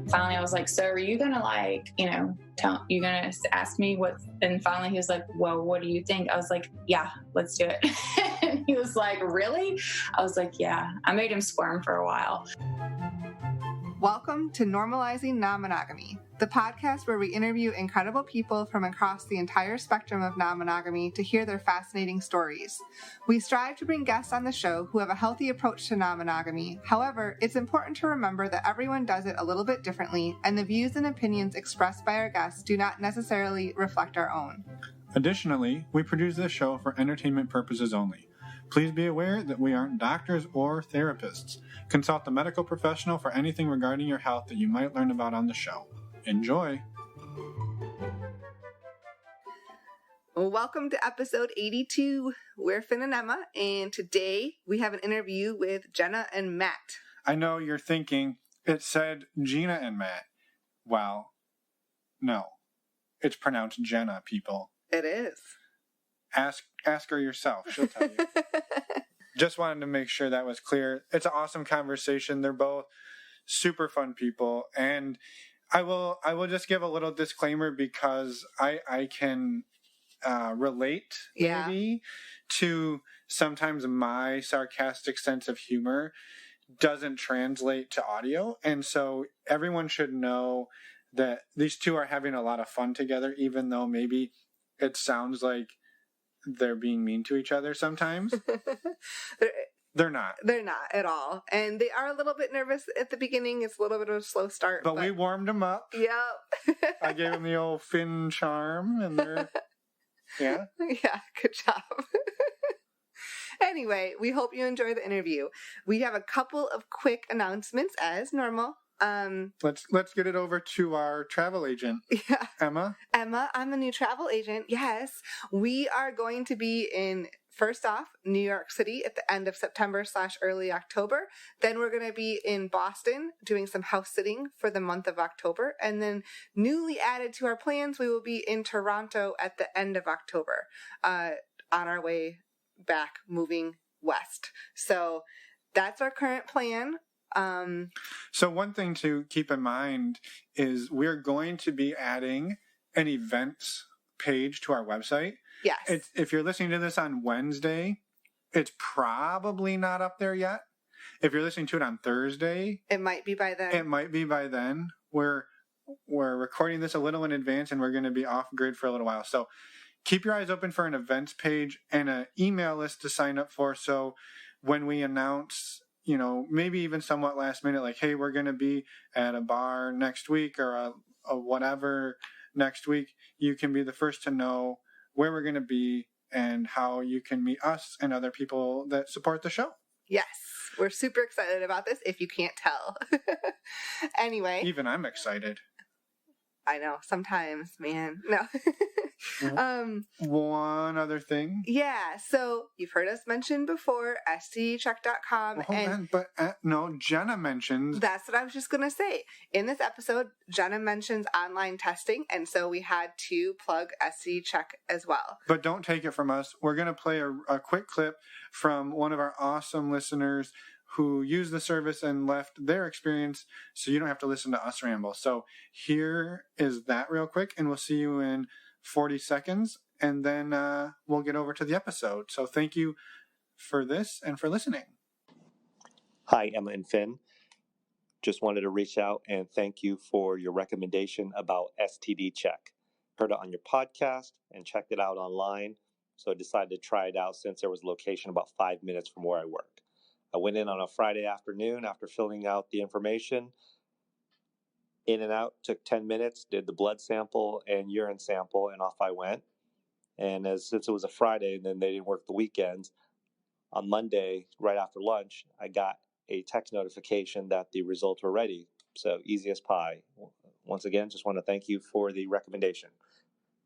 finally I was like, so are you going to you going to ask me what? And finally he was like, well, what do you think? I was like, yeah, let's do it. And he was like, really? I was like, yeah. I made him squirm for a while. Welcome to Normalizing Non-Monogamy, the podcast where we interview incredible people from across the entire spectrum of non-monogamy to hear their fascinating stories. We strive to bring guests on the show who have a healthy approach to non-monogamy. However, it's important to remember that everyone does it a little bit differently, and the views and opinions expressed by our guests do not necessarily reflect our own. Additionally, we produce this show for entertainment purposes only. Please be aware that we aren't doctors or therapists. Consult a medical professional for anything regarding your health that you might learn about on the show. Enjoy! Welcome to episode 82. We're Finn and Emma, and today we have an interview with Gina and Matt. I know you're thinking, it said Gina and Matt. Well, no. It's pronounced Jenna, people. It is. Ask her yourself. She'll tell you. Just wanted to make sure that was clear. It's an awesome conversation. They're both super fun people. And I will just give a little disclaimer because I can relate maybe to sometimes my sarcastic sense of humor doesn't translate to audio. And so everyone should know that these two are having a lot of fun together, even though maybe it sounds like they're being mean to each other sometimes. They're not. They're not at all. And they are a little bit nervous at the beginning. It's a little bit of a slow start. But we warmed them up. Yep. I gave them the old Finn charm. And they're... Yeah? Yeah, good job. Anyway, we hope you enjoy the interview. We have a couple of quick announcements as normal. Let's get it over to our travel agent. Yeah. Emma, I'm the new travel agent. Yes. We are going to be in, first off, New York City at the end of September / early October. Then we're going to be in Boston doing some house sitting for the month of October. And then newly added to our plans, we will be in Toronto at the end of October, on our way back, moving west. So that's our current plan. So one thing to keep in mind is we're going to be adding an events page to our website. Yes. If you're listening to this on Wednesday, it's probably not up there yet. If you're listening to it on Thursday, it might be by then. We're recording this a little in advance and we're going to be off grid for a little while. So keep your eyes open for an events page and an email list to sign up for. So when we announce, maybe even somewhat last minute, like, hey, we're going to be at a bar next week or a whatever next week, you can be the first to know where we're going to be and how you can meet us and other people that support the show. Yes, we're super excited about this, if you can't tell. Anyway. Even I'm excited. I know, sometimes, man. No. One other thing. Yeah, so you've heard us mention before, STDcheck.com. Well, hold on, but no, Jenna mentions. That's what I was just going to say. In this episode, Jenna mentions online testing, and so we had to plug STD Check as well. But don't take it from us. We're going to play a quick clip from one of our awesome listeners who used the service and left their experience, so you don't have to listen to us ramble. So here is that real quick, and we'll see you in 40 seconds, and then we'll get over to the episode. So thank you for this and for listening. Hi, Emma and Finn. Just wanted to reach out and thank you for your recommendation about STD Check. Heard it on your podcast and checked it out online, so I decided to try it out since there was a location about 5 minutes from where I work. I went in on a Friday afternoon after filling out the information. In and out, took 10 minutes, did the blood sample and urine sample, and off I went. And since it was a Friday and then they didn't work the weekends, on Monday, right after lunch, I got a text notification that the results were ready. So easy as pie. Once again, just want to thank you for the recommendation.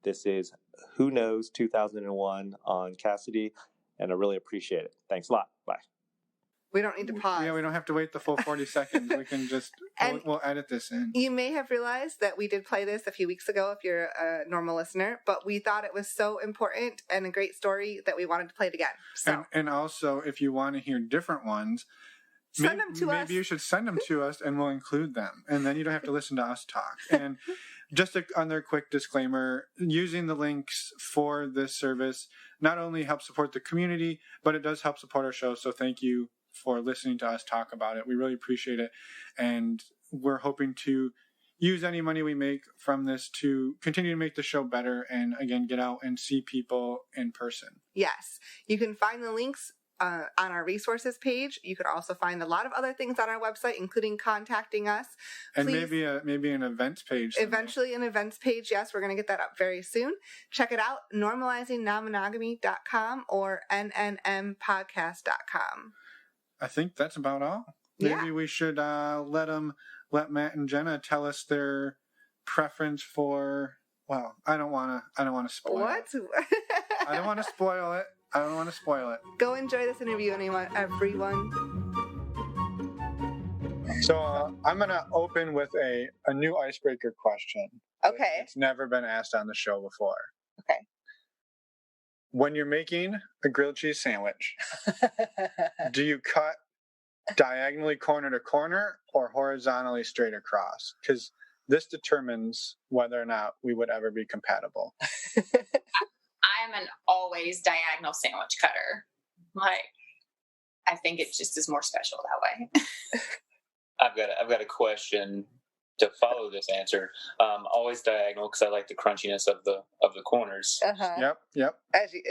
This is Who Knows 2001 on Cassidy, and I really appreciate it. Thanks a lot. Bye. We don't need to pause. Yeah, we don't have to wait the full 40 seconds. We can just, we'll edit this in. You may have realized that we did play this a few weeks ago if you're a normal listener, but we thought it was so important and a great story that we wanted to play it again. So. And also, if you want to hear different ones, Send them to us. Maybe you should send them to us and we'll include them. And then you don't have to listen to us talk. And just another quick disclaimer, using the links for this service not only helps support the community, but it does help support our show. So thank you for listening to us talk about it. We really appreciate it. And we're hoping to use any money we make from this to continue to make the show better and, again, get out and see people in person. Yes. You can find the links on our resources page. You could also find a lot of other things on our website, including contacting us. And maybe an events page. Eventually an events page. Yes, we're going to get that up very soon. Let out, normalizingnonmonogamy.com or nnmpodcast.com. I think that's about all. Maybe we should let Matt and Jenna tell us their preference for. Well, I don't want to spoil what? It. I don't want to spoil it. Go enjoy this interview, everyone. So I'm going to open with a new icebreaker question. Okay. It's never been asked on the show before. Okay. When you're making a grilled cheese sandwich, do you cut diagonally corner to corner or horizontally straight across? Because this determines whether or not we would ever be compatible. I'm an always diagonal sandwich cutter. Like, I think it just is more special that way. I've got a question to follow this answer. Always diagonal because I like the crunchiness of the corners. Uh-huh. Yep.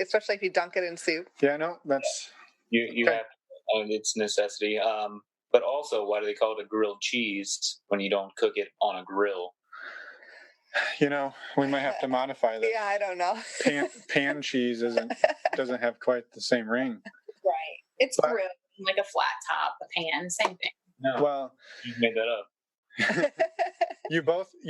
Especially if you dunk it in soup. Yeah, no, that's you okay. have it's necessity. But also, why do they call it a grilled cheese when you don't cook it on a grill? We might have to modify this. Yeah, I don't know. Pan cheese doesn't have quite the same ring. Right. It's grilled, like a flat top, a pan, same thing. No, well, you made that up. You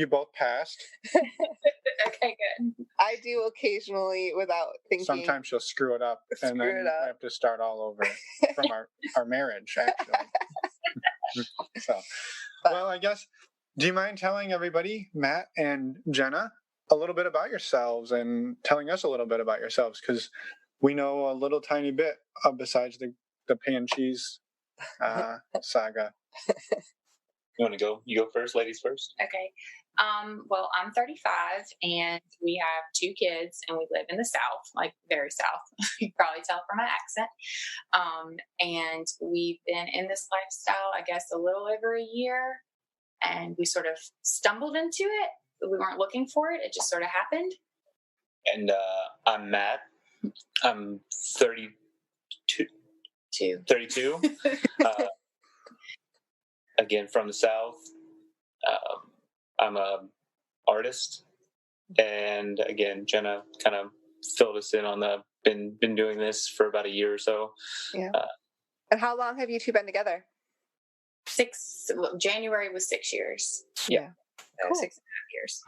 both passed. Okay, good. I do occasionally without thinking. Sometimes she'll screw it up, and then I have to start all over from our marriage, actually. So, well, I guess. Do you mind telling everybody, Matt and Jenna, a little bit about yourselves and telling us a little bit about yourselves? Because we know a little tiny bit besides the pan cheese saga. You want to go? You go first, ladies first. Okay. Well, I'm 35 and we have 2 kids and we live in the South, like very South. You can probably tell from my accent. And we've been in this lifestyle, I guess, a little over a year. And we sort of stumbled into it. We weren't looking for it. It just sort of happened. And I'm Matt. I'm 32. Again, from the South. I'm a artist. And again, Jenna kind of filled us in on been doing this for about a year or so. Yeah. And how long have you two been together? January was 6 years. Yeah. Cool. 6.5 years.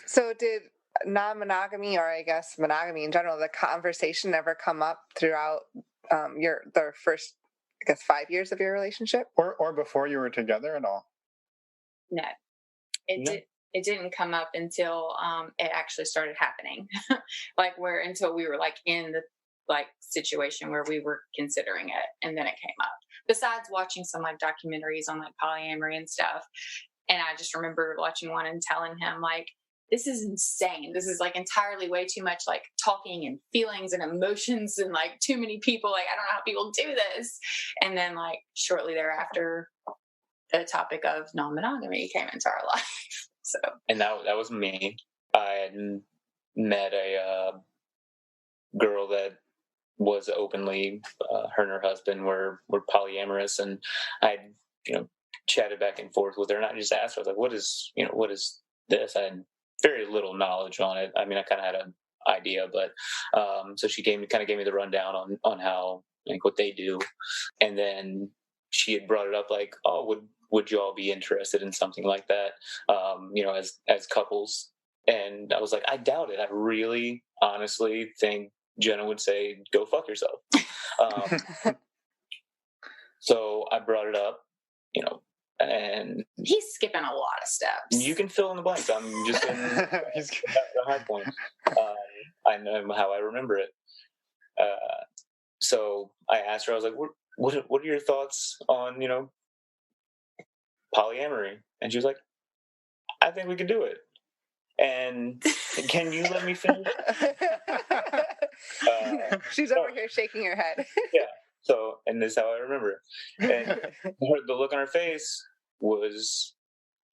So did non-monogamy, or I guess monogamy in general, the conversation ever come up throughout the first, I guess, 5 years of your relationship? Or before you were together at all? No. It didn't come up until it actually started happening. Until we were in the situation where we were considering it, and then it came up. Besides watching some documentaries on polyamory and stuff, and I just remember watching one and telling him this is insane. This is entirely way too much talking and feelings and emotions and too many people. I don't know how people do this. And then shortly thereafter, the topic of non-monogamy came into our life. So, and that was me. I had met a girl that was openly, her and her husband were polyamorous, and I chatted back and forth with her, and I just asked her, I was what is this? I had very little knowledge on it. I mean, I kind of had an idea, but so she gave me the rundown on how what they do, and then she had brought it up would you all be interested in something like that, as couples? And I was like, I doubt it. I really honestly think Jenna would say, go fuck yourself. So I brought it up, and he's skipping a lot of steps. You can fill in the blanks. I'm just in the high points. I know how I remember it. So I asked her, I was like, what are your thoughts on, polyamory? And she was like, I think we could do it. And can you let me finish? She's over here shaking her head. Yeah. So, and this is how I remember. And the look on her face was,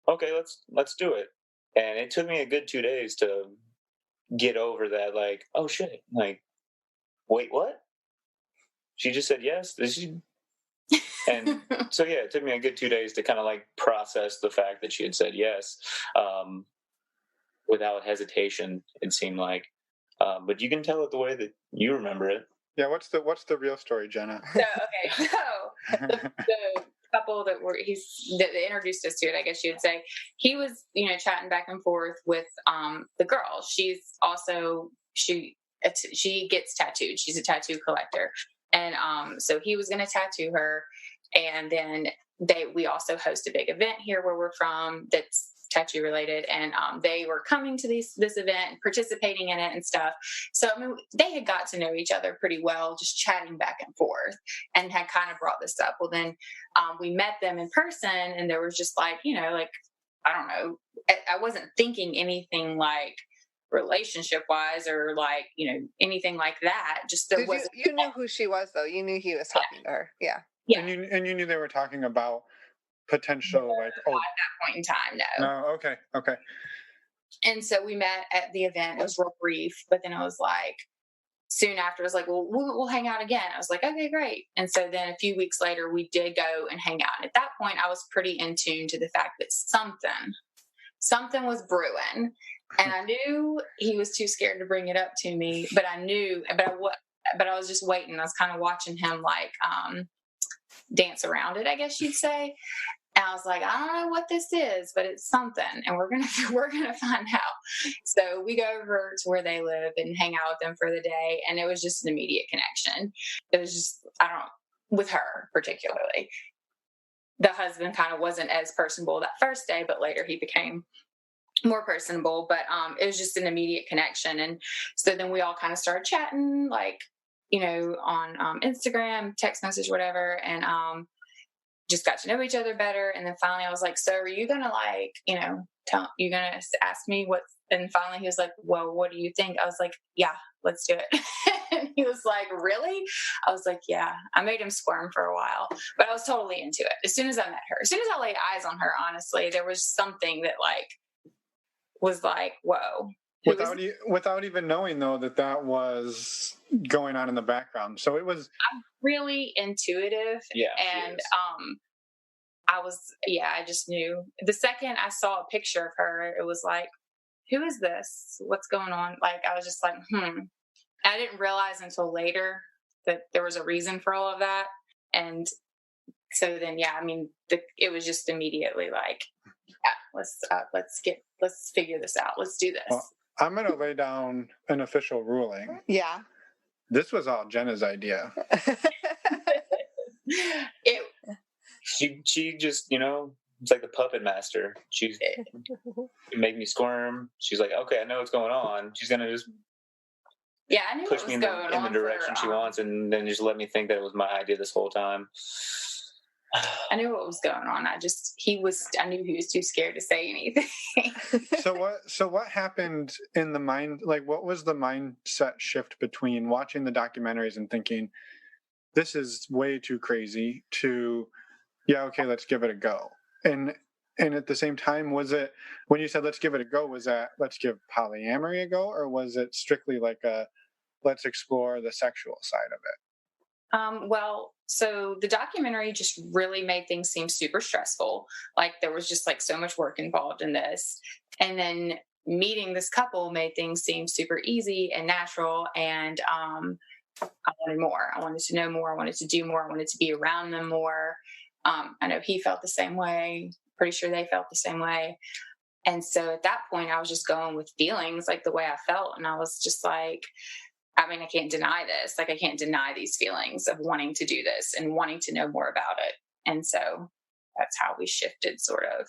okay, let's do it. And it took me a good 2 days to get over that, like, oh shit, like, wait, what? She just said yes. And so, yeah, it took me a good 2 days to kind of like process the fact that she had said yes, without hesitation, it seemed like. But you can tell it the way that you remember it. Yeah, what's the real story, Jenna? So the couple that that introduced us to it, I guess you would say, he was, chatting back and forth with the girl. She's also she gets tattooed. She's a tattoo collector, and so he was going to tattoo her, and then we also host a big event here where we're from that's tattoo related, and they were coming to this event, participating in it and stuff. So I mean, they had got to know each other pretty well, just chatting back and forth, and had kind of brought this up. Well, then we met them in person, and there was just like, like, I don't know, I wasn't thinking anything like relationship wise or like, anything like that. Just that you knew who she was though. You knew he was talking to her. Yeah. And you knew they were talking about potential like at that point in time. No. Okay. And so we met at the event. It was real brief, but then it was like soon after, it was like, well, we'll hang out again. I was like, okay, great. And so then a few weeks later, we did go and hang out. And at that point, I was pretty in tune to the fact that something was brewing, and I knew he was too scared to bring it up to me. But I was just waiting. I was kind of watching him like dance around it, I guess you'd say. And I was like, I don't know what this is, but it's something, and we're gonna find out. So we go over to where they live and hang out with them for the day, and it was just an immediate connection. It was just, with her particularly. The husband kind of wasn't as personable that first day, but later he became more personable. But it was just an immediate connection, and so then we all kind of started chatting, like, on Instagram, text message, whatever, and just got to know each other better. And then finally I was like, so are you going to like, you going to ask me what? And finally he was like, well, what do you think? I was like, yeah, let's do it. And he was like, really? I was like, yeah. I made him squirm for a while, but I was totally into it. As soon as I met her, as soon as I laid eyes on her, honestly, there was something that like, was like, whoa. Without even knowing though that was going on in the background. So it was. I'm really intuitive. Yeah. And I just knew. The second I saw a picture of her, it was like, who is this? What's going on? Like, I was just like, I didn't realize until later that there was a reason for all of that. And so then, yeah, I mean, it was just immediately like, yeah, let's figure this out. Let's do this. Well, I'm going to lay down an official ruling. Yeah. This was all Jenna's idea. She just, it's like the puppet master. She make me squirm. She's like, okay, I know what's going on. She's going to just I knew push me in the direction she wants, and then just let me think that it was my idea this whole time. I knew what was going on. I knew he was too scared to say anything. So what happened in the mind? Like, what was the mindset shift between watching the documentaries and thinking, this is way too crazy, to, yeah, okay, let's give it a go? And at the same time, was it, when you said let's give it a go, was that let's give polyamory a go, or was it strictly like let's explore the sexual side of it? Well, so the documentary just really made things seem super stressful. Like, there was just like so much work involved in this. And then meeting this couple made things seem super easy and natural. And I wanted more. I wanted to know more. I wanted to do more. I wanted to be around them more. I know he felt the same way. Pretty sure they felt the same way. And so at that point, I was just going with feelings, like the way I felt. And I was just like, I mean, I can't deny this. Like, I can't deny these feelings of wanting to do this and wanting to know more about it. And so that's how we shifted, sort of.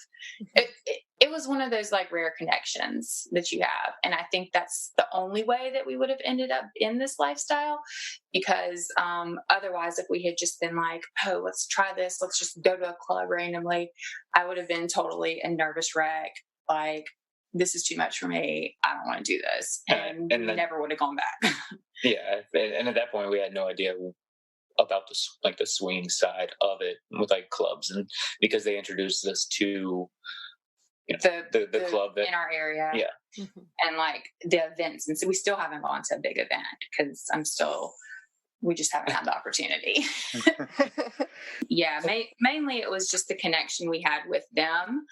It was one of those like rare connections that you have. And I think that's the only way that we would have ended up in this lifestyle, because otherwise, if we had just been like, oh, let's try this, let's just go to a club randomly, I would have been totally a nervous wreck. Like, this is too much for me. I don't want to do this. And we never would have gone back. Yeah. And at that point, we had no idea about the swinging side of it with like clubs, and because they introduced us to the club in our area. Yeah. And like the events. And so we still haven't gone to a big event because we just haven't had the opportunity. Yeah. Mainly it was just the connection we had with them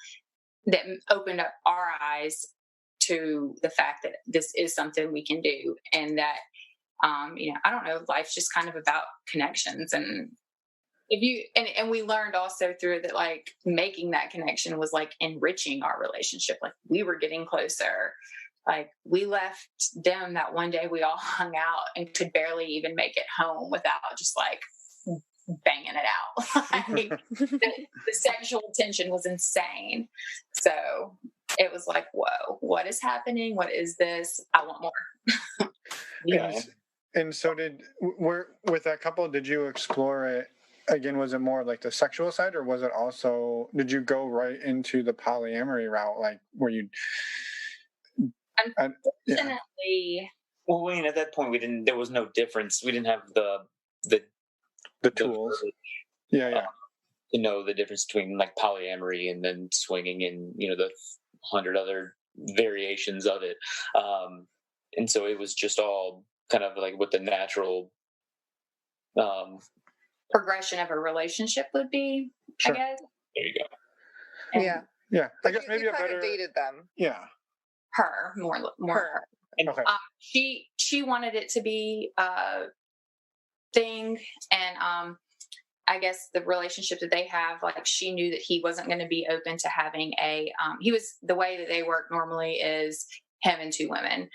that opened up our eyes to the fact that this is something we can do. And that, I don't know, life's just kind of about connections. And and we learned also through it that like making that connection was like enriching our relationship. Like we were getting closer. Like we left them that one day we all hung out and could barely even make it home without just like banging it out. Like, the sexual tension was insane. So it was like, whoa, what is happening? What is this? I want more. Yeah. And so with that couple, did you explore it again? Was it more like the sexual side, or was it also, did you go right into the polyamory route? Like where you, unfortunately, well, I mean, at that point there was no difference. We didn't have the tools. Yeah. To know the difference between like polyamory and then swinging and, the 100 other variations of it. And so it was just all kind of like what the natural progression of a relationship would be, sure. I guess. There you go. And yeah. I guess maybe you kind of dated them. Yeah. Her more. Her. And, okay. She wanted it to be a thing, and I guess the relationship that they have, like she knew that he wasn't going to be open to having the way that they work normally is him and two women.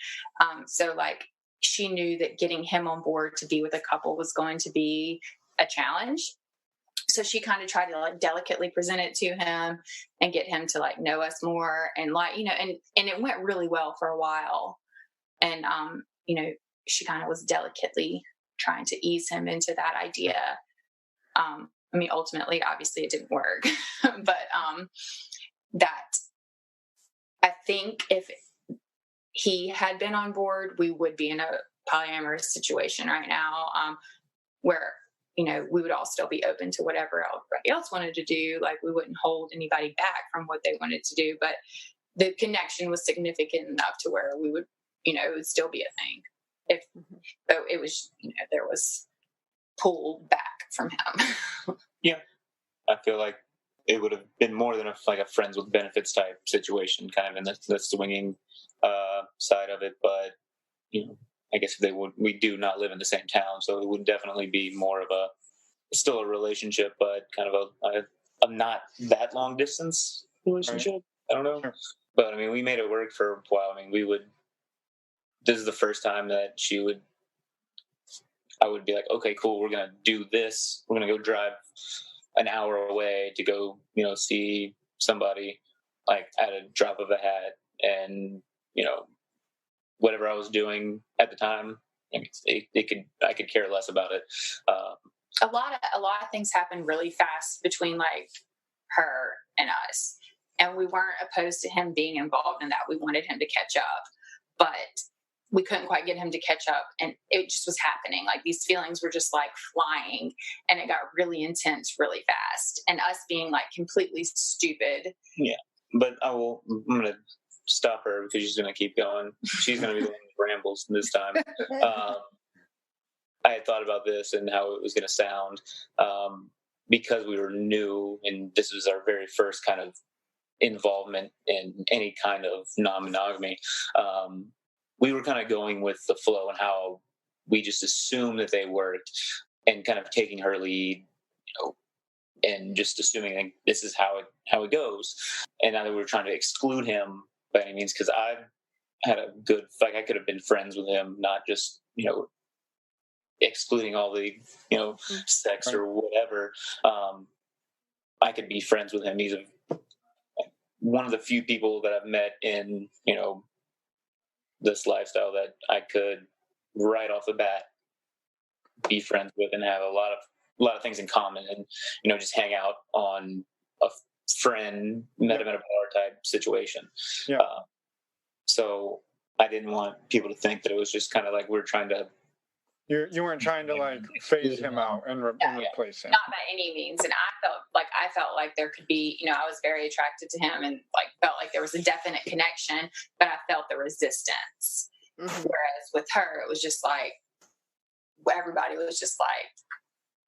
So like she knew that getting him on board to be with a couple was going to be a challenge. So she kind of tried to like delicately present it to him and get him to like know us more, and like, and it went really well for a while. And, she kind of was delicately trying to ease him into that idea. I mean, ultimately, obviously it didn't work, but, that I think if he had been on board, we would be in a polyamorous situation right now, where, we would all still be open to whatever everybody else wanted to do. Like we wouldn't hold anybody back from what they wanted to do, but the connection was significant enough to where we would, it would still be a thing. So it was, there was pull back from him. Yeah. I feel like it would have been more than a friends with benefits type situation, kind of in the swinging side of it. But, I guess we do not live in the same town, so it would definitely be more of still a relationship, but kind of a not that long distance relationship. Right. I don't know. Sure. But I mean, we made it work for a while. I mean, this is the first time that I would be like, okay, cool, we're going to do this. We're going to go drive an hour away to go, see somebody like at a drop of a hat. And, whatever I was doing at the time, I mean, I could care less about it. A lot of things happened really fast between like her and us. And we weren't opposed to him being involved in that. We wanted him to catch up, but we couldn't quite get him to catch up, and it just was happening. Like these feelings were just like flying, and it got really intense really fast, and us being like completely stupid. Yeah. But I'm going to stop her because she's going to keep going. She's going to be the one who rambles this time. I had thought about this and how it was going to sound, because we were new and this was our very first kind of involvement in any kind of non-monogamy. We were kind of going with the flow and how we just assumed that they worked, and kind of taking her lead, and just assuming like, this is how it goes. And now that we were trying to exclude him by any means, because I had a good, I could have been friends with him, not just, excluding all the, sex or whatever. I could be friends with him. He's one of the few people that I've met in, this lifestyle that I could right off the bat be friends with and have a lot of things in common, and just hang out on a friend met him at a bar type situation. Yeah. So I didn't want people to think that it was just kind of like we're trying to. You weren't trying to like phase him out and replace him. Not by any means. And I felt like there could be, I was very attracted to him and like felt like there was a definite connection, but I felt the resistance. Mm-hmm. Whereas with her, it was just like everybody was just like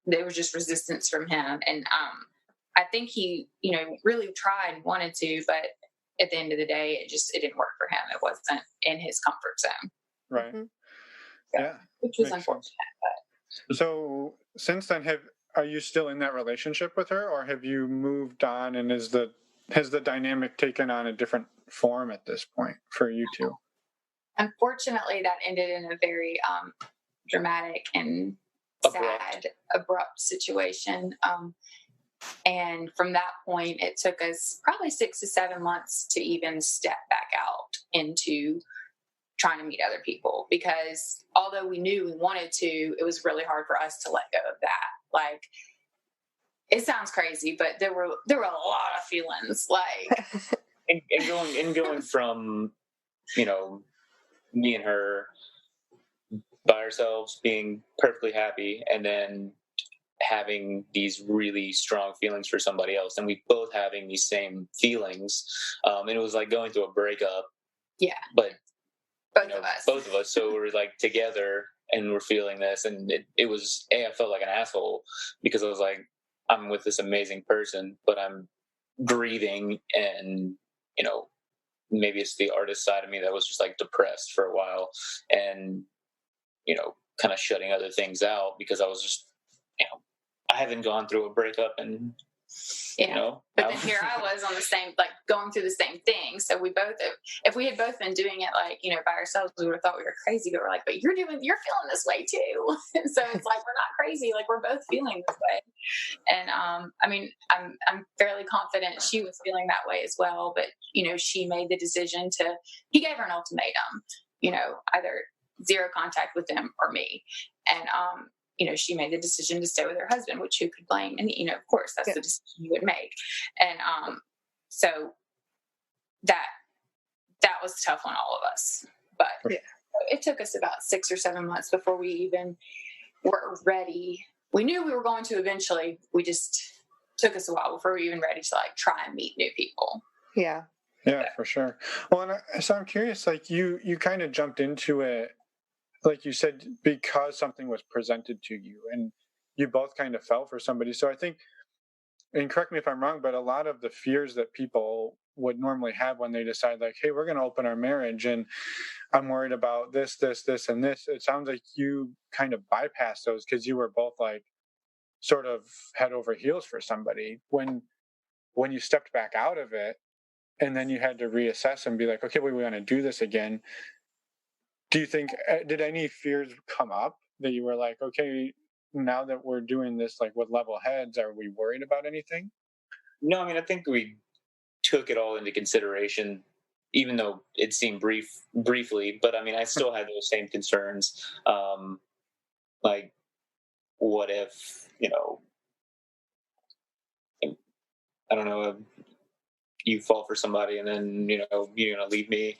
there was just resistance from him, and I think he, really tried and wanted to, but at the end of the day, it didn't work for him. It wasn't in his comfort zone. Right. Mm-hmm. Yeah. Which was unfortunate. But. So since then, are you still in that relationship with her, or have you moved on, and has the dynamic taken on a different form at this point for you two? Unfortunately, that ended in a very dramatic and sad, abrupt situation. And from that point, it took us probably 6 to 7 months to even step back out into trying to meet other people, because although we knew we wanted to, it was really hard for us to let go of that. Like, it sounds crazy, but there were a lot of feelings, like and going from me and her by ourselves being perfectly happy, and then having these really strong feelings for somebody else, and we both having these same feelings, and it was like going through a breakup. Yeah, but both of us. So we're like together, and we're feeling this, and it was I felt like an asshole because I was like, I'm with this amazing person, but I'm grieving, and maybe it's the artist side of me that was just like depressed for a while, and kind of shutting other things out because I was just I haven't gone through a breakup and but then here I was on the same, like going through the same thing. So we both, if we had both been doing it like, by ourselves, we would have thought we were crazy, but we're like, but you're feeling this way too. So it's like, we're not crazy. Like, we're both feeling this way. And, I'm fairly confident she was feeling that way as well. But, she made the decision he gave her an ultimatum, either zero contact with him or me. And, she made the decision to stay with her husband, which who could blame? And, of course, that's the decision you would make. And so that was tough on all of us. But it took us about 6 or 7 months before we even were ready. We knew we were going to eventually. We just took us a while before we were even ready to like try and meet new people. Yeah. Yeah, for sure. Well, so I'm curious, like you kind of jumped into it, like you said, because something was presented to you and you both kind of fell for somebody. So I think, and correct me if I'm wrong, but a lot of the fears that people would normally have when they decide like, hey, we're going to open our marriage and I'm worried about this, and this, it sounds like you kind of bypassed those because you were both like sort of head over heels for somebody. When you stepped back out of it and then you had to reassess and be like, okay, we want to do this again. Do you think, did any fears come up that you were like, okay, now that we're doing this, like with level heads, are we worried about anything? No, I think we took it all into consideration, even though it seemed briefly, but I still had those same concerns. Like, what if, I don't know, you fall for somebody and then, you're going to leave me,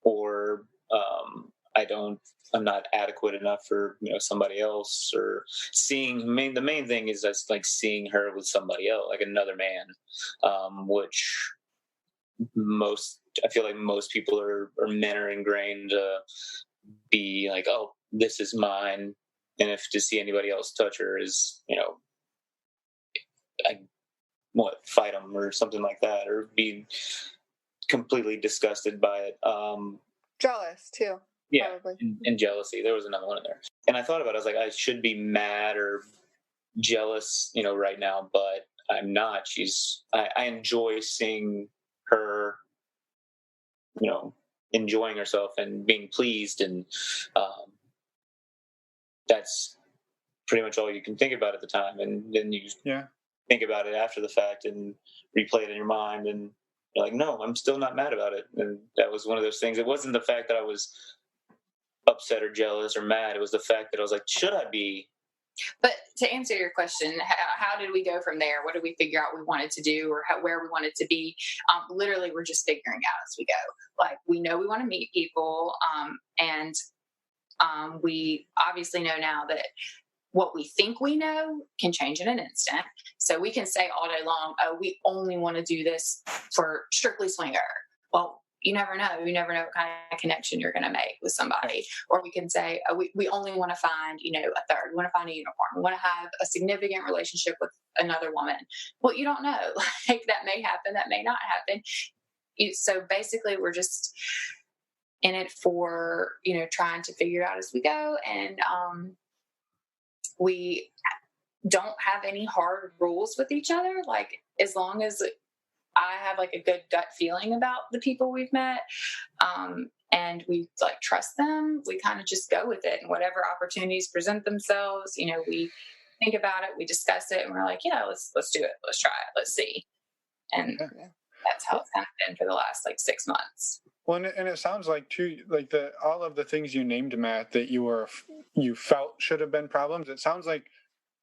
or I'm not adequate enough for somebody else, or the main thing is that's like seeing her with somebody else, like another man, which I feel like most people or men are ingrained to be like, oh, this is mine, and if to see anybody else touch her is fight them or something like that, or be completely disgusted by it. Jealous too. Yeah, probably. and jealousy. There was another one in there. And I thought about it. I was like, I should be mad or jealous, right now, but I'm not. I enjoy seeing her, enjoying herself and being pleased. And that's pretty much all you can think about at the time. And then you think about it after the fact and replay it in your mind. And You're like, no, I'm still not mad about it. And that was one of those things. It wasn't the fact that I was upset or jealous or mad. It was the fact that I was like, should I be? But to answer your question, how did we go from there? What did we figure out we wanted to do, or where we wanted to be? Literally, we're just figuring out as we go. Like, we know we want to meet people, and we obviously know now that what we think we know can change in an instant. So we can say all day long, oh, we only want to do this for strictly swinger. Well, you never know. You never know what kind of connection you're going to make with somebody. Or we can say, oh, we only want to find, a third. We want to find a unicorn. We want to have a significant relationship with another woman. Well, you don't know. Like, that may happen. That may not happen. So basically, we're just in it for, trying to figure it out as we go. And we don't have any hard rules with each other. Like, as long as I have like a good gut feeling about the people we've met, and we like trust them, we kind of just go with it. And whatever opportunities present themselves, we think about it, we discuss it, and we're like, yeah, let's do it. Let's try it. Let's see. And that's how it's kind of been for the last like 6 months. Well, and it sounds like too, like all of the things you named, Matt, that you felt should have been problems. It sounds like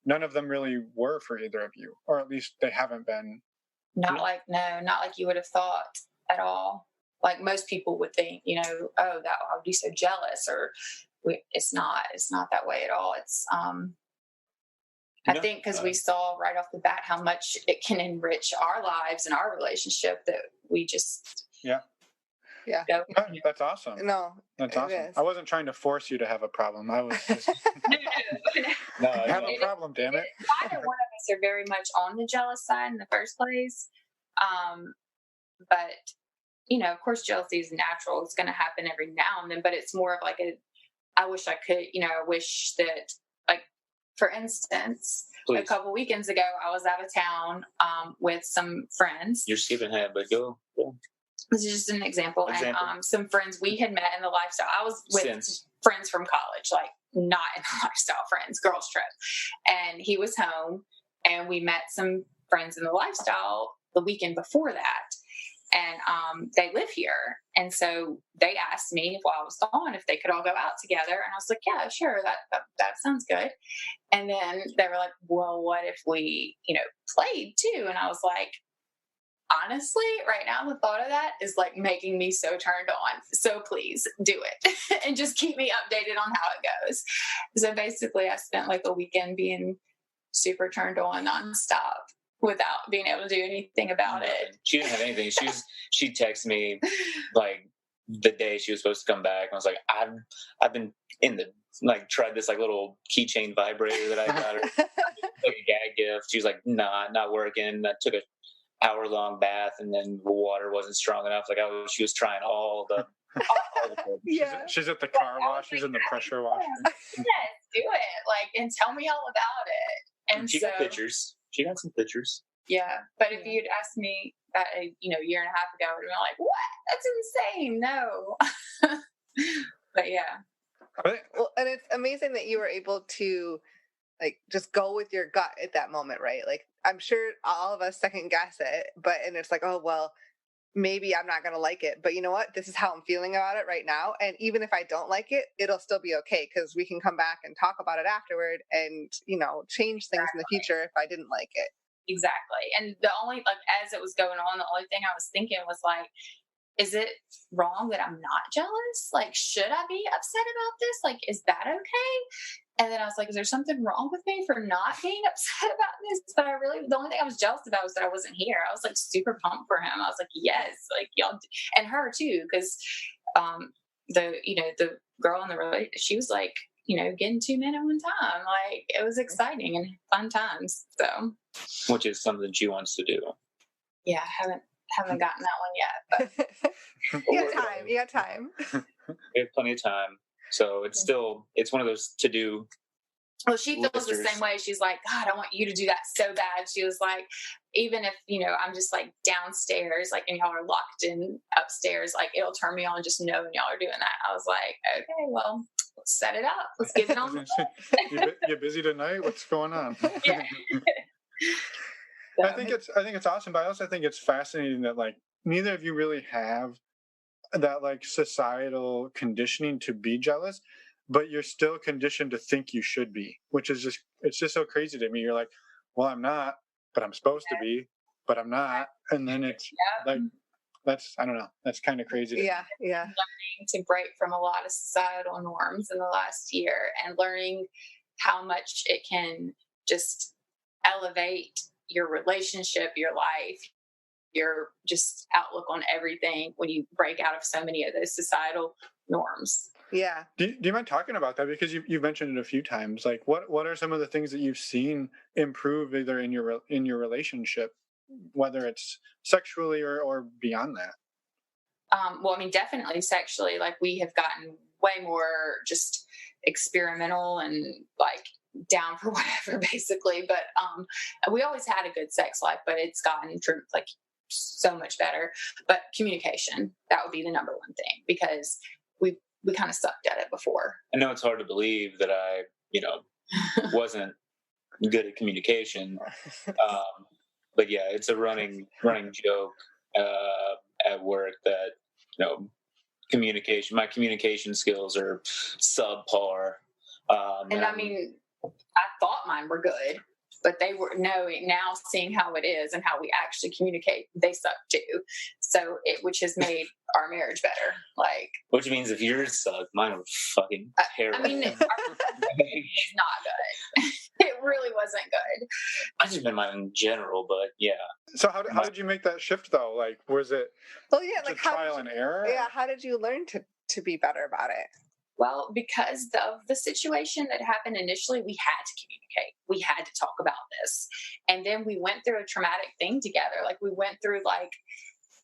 none of them really were for either of you, or at least they haven't been. Not like you would have thought at all. Like most people would think, oh, that I would be so jealous, or it's not that way at all. It's, I think because we saw right off the bat how much it can enrich our lives and our relationship, that we just go. That's awesome. No, that's awesome. I wasn't trying to force you to have a problem. I was just no. I have a problem, damn it. Neither one of us are very much on the jealous side in the first place. But of course, jealousy is natural. It's going to happen every now and then, but it's more of like I wish I could, I wish that, like, for instance, a couple weekends ago, I was out of town, with some friends. You're skipping ahead, but go. This is just an example. And some friends we had met in the lifestyle. I was with friends from college, like not in the lifestyle friends, girls trip. And he was home, and we met some friends in the lifestyle the weekend before that. And they live here. And so they asked me while I was gone if they could all go out together. And I was like, yeah, sure. That sounds good. And then they were like, well, what if we, played too? And I was like, honestly, right now, the thought of that is like making me so turned on. So please do it and just keep me updated on how it goes. So basically, I spent like a weekend being super turned on nonstop without being able to do anything about it. She didn't have anything. She texted me like the day she was supposed to come back. I was like, I've been tried this like little keychain vibrator that I got her, like a gag gift. She was like, nah, not working. I took a hour-long bath, and then the water wasn't strong enough. Like she was trying all the she's at the car wash. She's in the pressure washer. Yes, do it. Like, and tell me all about it. And she got pictures. She got some pictures. Yeah, but if you'd asked me that a year and a half ago, I would have been like, "What? That's insane!" No, but yeah. Well, and it's amazing that you were able to like just go with your gut at that moment, right? Like, I'm sure all of us second guess it, and it's like, oh well, maybe I'm not gonna like it, but you know what? This is how I'm feeling about it right now, and even if I don't like it, it'll still be okay because we can come back and talk about it afterward, and change things in the future if I didn't like it. Exactly. And the only, like, as it was going on, the only thing I was thinking was like, is it wrong that I'm not jealous? Like, should I be upset about this? Like, is that okay? And then I was like, is there something wrong with me for not being upset about this? But the only thing I was jealous about was that I wasn't here. I was like super pumped for him. I was like, yes, like y'all, and her too. Cause, the girl in the relationship, she was like, getting 2 men at one time. Like, it was exciting and fun times. So, which is something she wants to do. Yeah. Haven't gotten that one yet, but you got time. We have plenty of time. So it's one of those to do. Well, she feels the same way. She's like, God, I want you to do that so bad. She was like, even if, I'm just like downstairs, like, and y'all are locked in upstairs, like it'll turn me on just knowing y'all are doing that. I was like, okay, well, let's set it up. Let's get it on. You busy tonight? What's going on? Yeah. I think it's awesome, but I also think it's fascinating that like neither of you really have that like societal conditioning to be jealous, but you're still conditioned to think you should be, which is just, it's just so crazy to me. You're like, well, I'm not, but I'm supposed to be, but I'm not. And then it's like, that's, I don't know, that's kind of crazy to me. Yeah. Learning to break from a lot of societal norms in the last year and learning how much it can just elevate your relationship, your life, your just outlook on everything when you break out of so many of those societal norms. Yeah. Do you mind talking about that? Because you've mentioned it a few times. Like, what are some of the things that you've seen improve either in your relationship, whether it's sexually or beyond that? Well, I mean, definitely sexually. Like, we have gotten way more just experimental and like down for whatever, basically. But we always had a good sex life, but it's gotten like so much better. But communication, that would be the number one thing, because we kind of sucked at it before. I know it's hard to believe that I, wasn't good at communication. But yeah, it's a running joke at work that, my communication skills are subpar. And I mean, I thought mine were good, but they were now seeing how it is and how we actually communicate, they suck too. So which has made our marriage better. Like, which means if yours suck, mine were fucking terrible. I mean, our is not good. It really wasn't good. I just been mine in general, but yeah. So how did you make that shift though? Like, was it? Well, yeah, like trial and error. Yeah, how did you learn to be better about it? Well, because of the situation that happened initially, we had to communicate. We had to talk about this. And then we went through a traumatic thing together. Like, we went through like,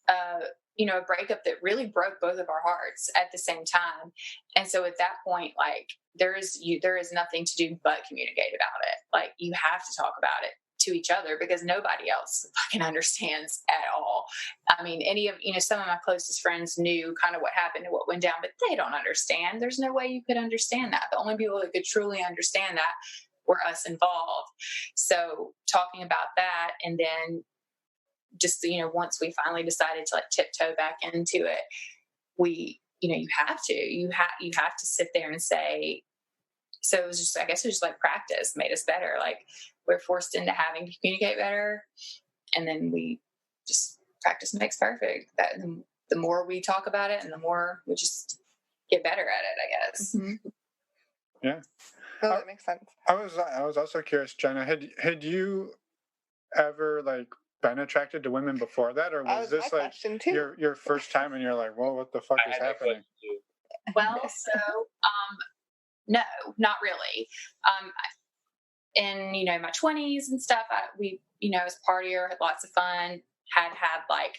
a breakup that really broke both of our hearts at the same time. And so at that point, like, there is nothing to do but communicate about it. Like, you have to talk about it to each other, because nobody else fucking understands at all. I mean, some of my closest friends knew kind of what happened and what went down, but they don't understand. There's no way you could understand that. The only people that could truly understand that were us involved. So talking about that, and then just, once we finally decided to like tiptoe back into it, you have to sit there and say, so it was just, I guess it was just like practice made us better. Like, we're forced into having to communicate better. And then we just, practice makes perfect. That the more we talk about it and the more we just get better at it, I guess. Mm-hmm. Yeah. Oh, that makes sense. I was also curious, Jenna, had you ever like been attracted to women before that, or was this like your first time and you're like, well, what the fuck is happening? Well, so no, not really. In my 20s and stuff, we was partier, had lots of fun, had like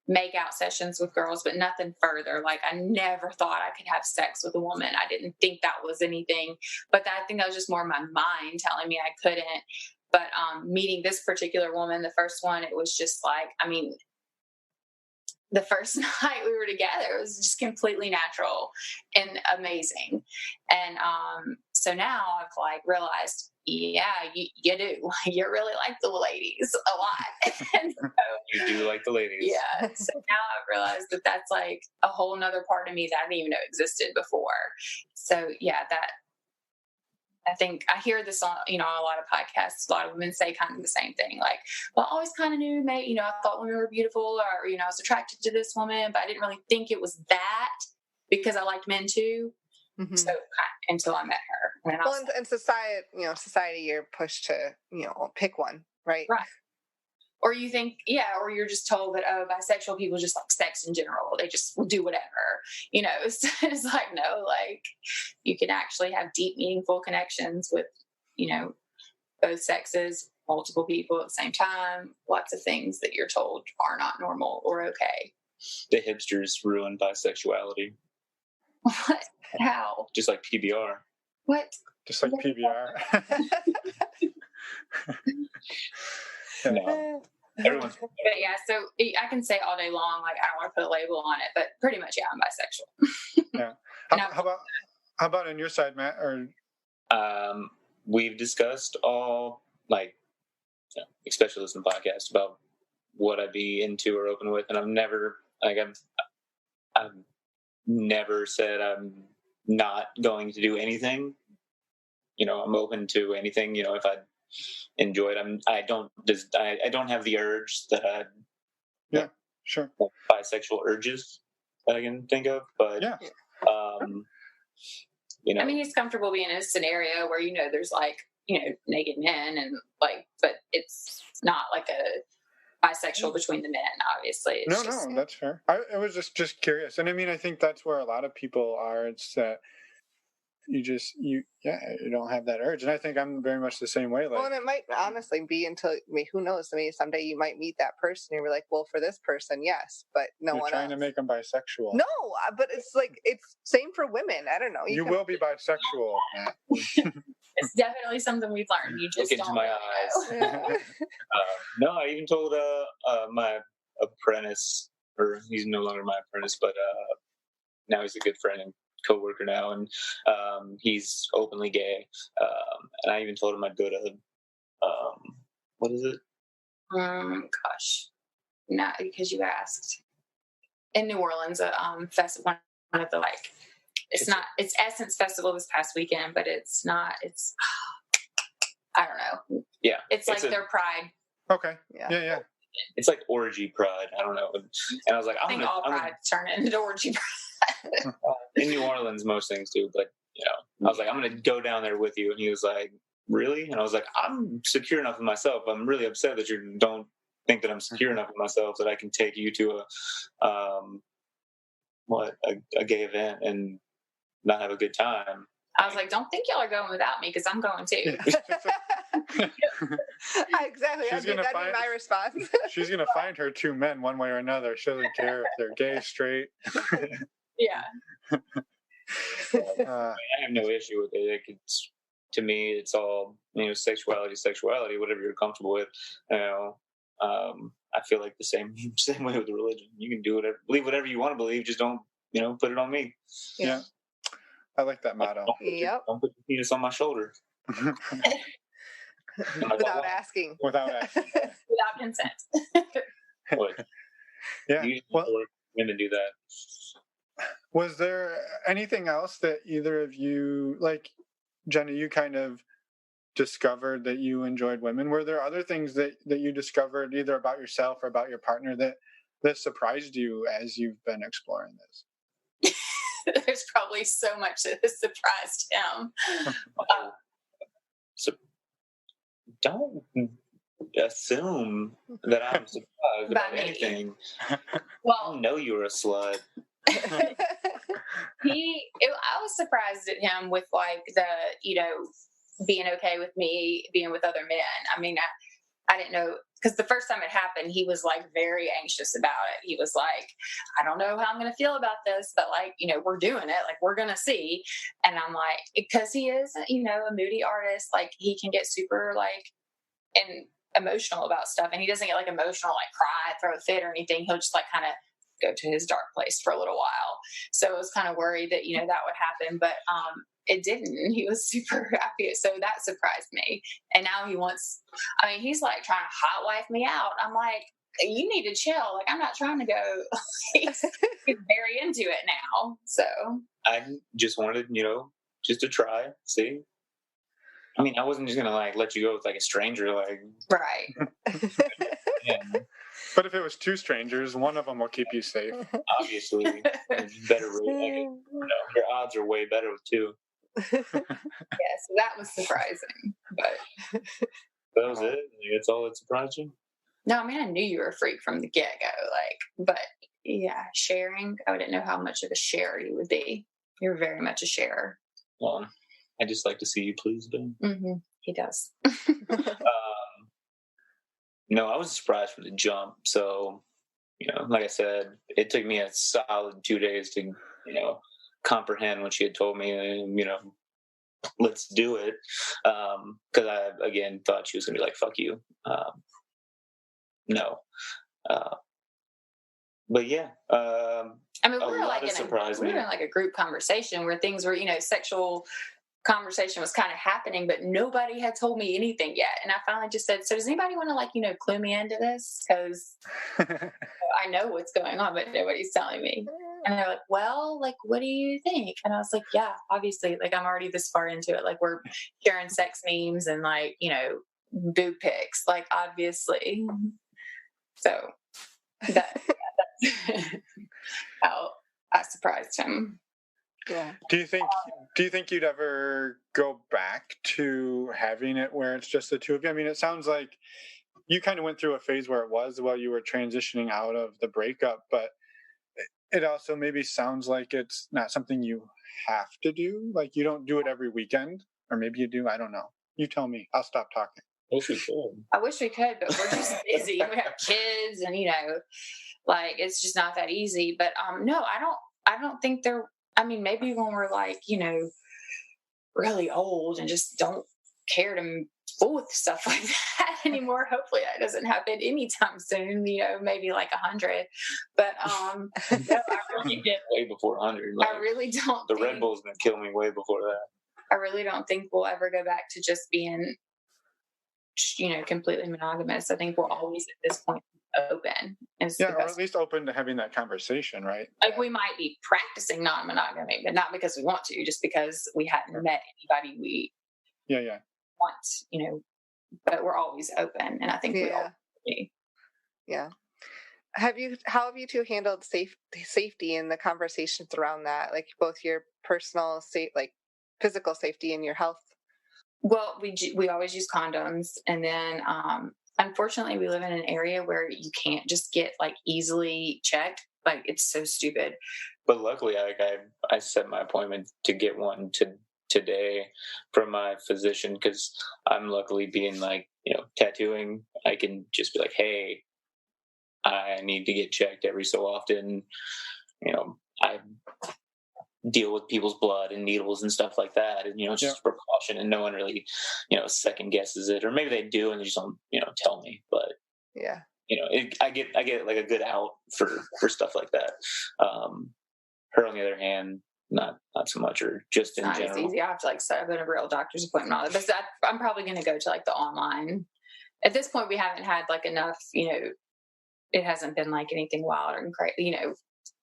make-out sessions with girls, but nothing further. Like, I never thought I could have sex with a woman. I didn't think that was anything, but I think that was just more my mind telling me I couldn't. But meeting this particular woman, the first one, it was just like, I mean, the first night we were together, it was just completely natural and amazing. And so now I've like realized, yeah, you do. You really like the ladies a lot. And so, you do like the ladies. Yeah. So now I've realized that that's like a whole nother part of me that I didn't even know existed before. So yeah, that I think I hear this on, a lot of podcasts, a lot of women say kind of the same thing. Like, well, I always kind of knew, mate, I thought women were beautiful, or, I was attracted to this woman, but I didn't really think it was that, because I liked men too. Mm-hmm. So until I met her. And society, you're pushed to, pick one, right? Right. Or you think, or you're just told that, bisexual people just like sex in general. They just will do whatever, it's like, no, like, you can actually have deep, meaningful connections with, both sexes, multiple people at the same time, lots of things that you're told are not normal or okay. The hipsters ruined bisexuality. What? How? Just like PBR. What? Just like PBR. No. But yeah, so I can say all day long, like, I don't want to put a label on it, but pretty much, yeah, I'm bisexual. Yeah. How about on your side, Matt? Or we've discussed all, like, especially listening to podcasts about what I'd be into or open with, and I've never said I'm not going to do anything. I'm open to anything. If I enjoy it, I don't have the urge that Sure. bisexual urges that I can think of, but yeah. I mean, he's comfortable being in a scenario where there's naked men and but it's not like a bisexual between the men. Obviously, No, that's fair. I was just curious, and I mean, I think that's where a lot of people are. It's that you don't have that urge, and I think I'm very much the same way. Well, and it might honestly be until, who knows? I mean, someday you might meet that person and you're like, well, for this person, yes, but no you're one trying else. to make them bisexual. No, but it's same for women. I don't know. You will be bisexual, Matt. It's definitely something we've learned. You just look into my eyes. No, I even told my apprentice, or he's no longer my apprentice, but now he's a good friend and co-worker now, and he's openly gay, and I even told him I'd go to what is it? Gosh, not because you asked. In New Orleans, festival, one of the it's Essence Festival this past weekend, but it's not. It's I don't know. Yeah, it's their Pride. Okay. Yeah. It's like orgy pride. I don't know. And I was like, I think all pride turn into orgy pride. In New Orleans, most things do, but I was like, I'm going to go down there with you. And he was like, really? And I was like, I'm secure enough in myself. I'm really upset that you don't think that I'm secure enough in myself that I can take you to a gay event and not have a good time. I was like, don't think y'all are going without me, because I'm going too. Exactly. That'd be my response. She's going to find her two men one way or another. She doesn't care if they're gay, straight. Yeah. I have no issue with it. To me, it's all, sexuality, whatever you're comfortable with. I feel like the same way with religion. You can do believe whatever you want to believe. Just don't, put it on me. Yeah. I like that motto. Don't put your penis on my shoulder. Without asking. Without consent. Yeah. Women do that. Was there anything else that either of you, like Jenna, you kind of discovered that you enjoyed women? Were there other things that you discovered either about yourself or about your partner that surprised you as you've been exploring this? There's probably so much that has surprised him. So don't assume that I'm surprised about anything. Well, I know you're a slut. I was surprised at him with being okay with me being with other men. I mean, I didn't know, because the first time it happened, he was very anxious about it. He was like, I don't know how I'm going to feel about this, but we're doing it. We're going to see. And I'm like, because he is, a moody artist, he can get super and emotional about stuff. And he doesn't get emotional, cry, throw a fit or anything. He'll just kind of go to his dark place for a little while. So I was kind of worried that, that would happen, but, it didn't. He was super happy. So that surprised me. And now he's trying to hot wife me out. I'm like, you need to chill. I'm not trying to go. He's very into it now. So I just wanted, just to try, see. I mean, I wasn't just going to let you go with a stranger. Right. Yeah. But if it was two strangers, one of them will keep you safe. Obviously, it's better. Your odds are way better with two. Yes, that was surprising, but that was it. That's all that surprised you? No, I knew you were a freak from the get-go, but yeah, sharing, I didn't know how much of a sharer you would be. You're very much a sharer. Well, I just like to see you pleased, Ben. Mm-hmm. He does. No, I was surprised from the jump. So, like I said, it took me a solid 2 days to, comprehend what she had told me, let's do it. Because I, again, thought she was going to be like, fuck you. No. But yeah. We were in a group conversation where things were, sexual conversation was kind of happening, but nobody had told me anything yet. And I finally just said, so does anybody want to like, clue me into this? Because I know what's going on, but nobody's telling me. And they're like, well, like, what do you think? And I was like, yeah, obviously, like, I'm already this far into it. Like, we're sharing sex memes and like, boob pics, like, obviously. So that's how I surprised him. Yeah. Do you think you'd ever go back to having it where it's just the two of you? I mean, it sounds like you kind of went through a phase where it was while you were transitioning out of the breakup, but it also maybe sounds like it's not something you have to do. Like you don't do it every weekend, or maybe you do. I don't know. You tell me. I'll stop talking. I wish we could, but we're just busy. We have kids, and like it's just not that easy. But no, I don't think they're. I mean, maybe when we're like, really old and just don't care to fool with stuff like that anymore. Hopefully that doesn't happen anytime soon, maybe like 100. But no, I really get way before 100. Like, I really don't. The Red Bull's gonna kill me way before that. I really don't think we'll ever go back to just being, completely monogamous. I think we're always at this point open. Yeah, or at least open to having that conversation, right? Like we might be practicing non-monogamy, but not because we want to, just because we hadn't met anybody we want, but we're always open, and I think we all be. Yeah. How have you two handled safety and the conversations around that, like both your personal physical safety and your health? Well, we always use condoms, and then unfortunately we live in an area where you can't just get like easily checked. Like it's so stupid. But luckily, I set my appointment to get one today from my physician, because I'm luckily being like, tattooing. I can just be like, hey, I need to get checked every so often. I deal with people's blood and needles and stuff like that, and it's just a precaution, and no one really second guesses it, or maybe they do and they just don't tell me. But I get like a good out for stuff like that. Her on the other hand, not so much, or just in not general. It's easy. I have to set up a real doctor's appointment on it, but I'm probably going to go to like the online. At this point, we haven't had like enough. It hasn't been like anything wild and crazy.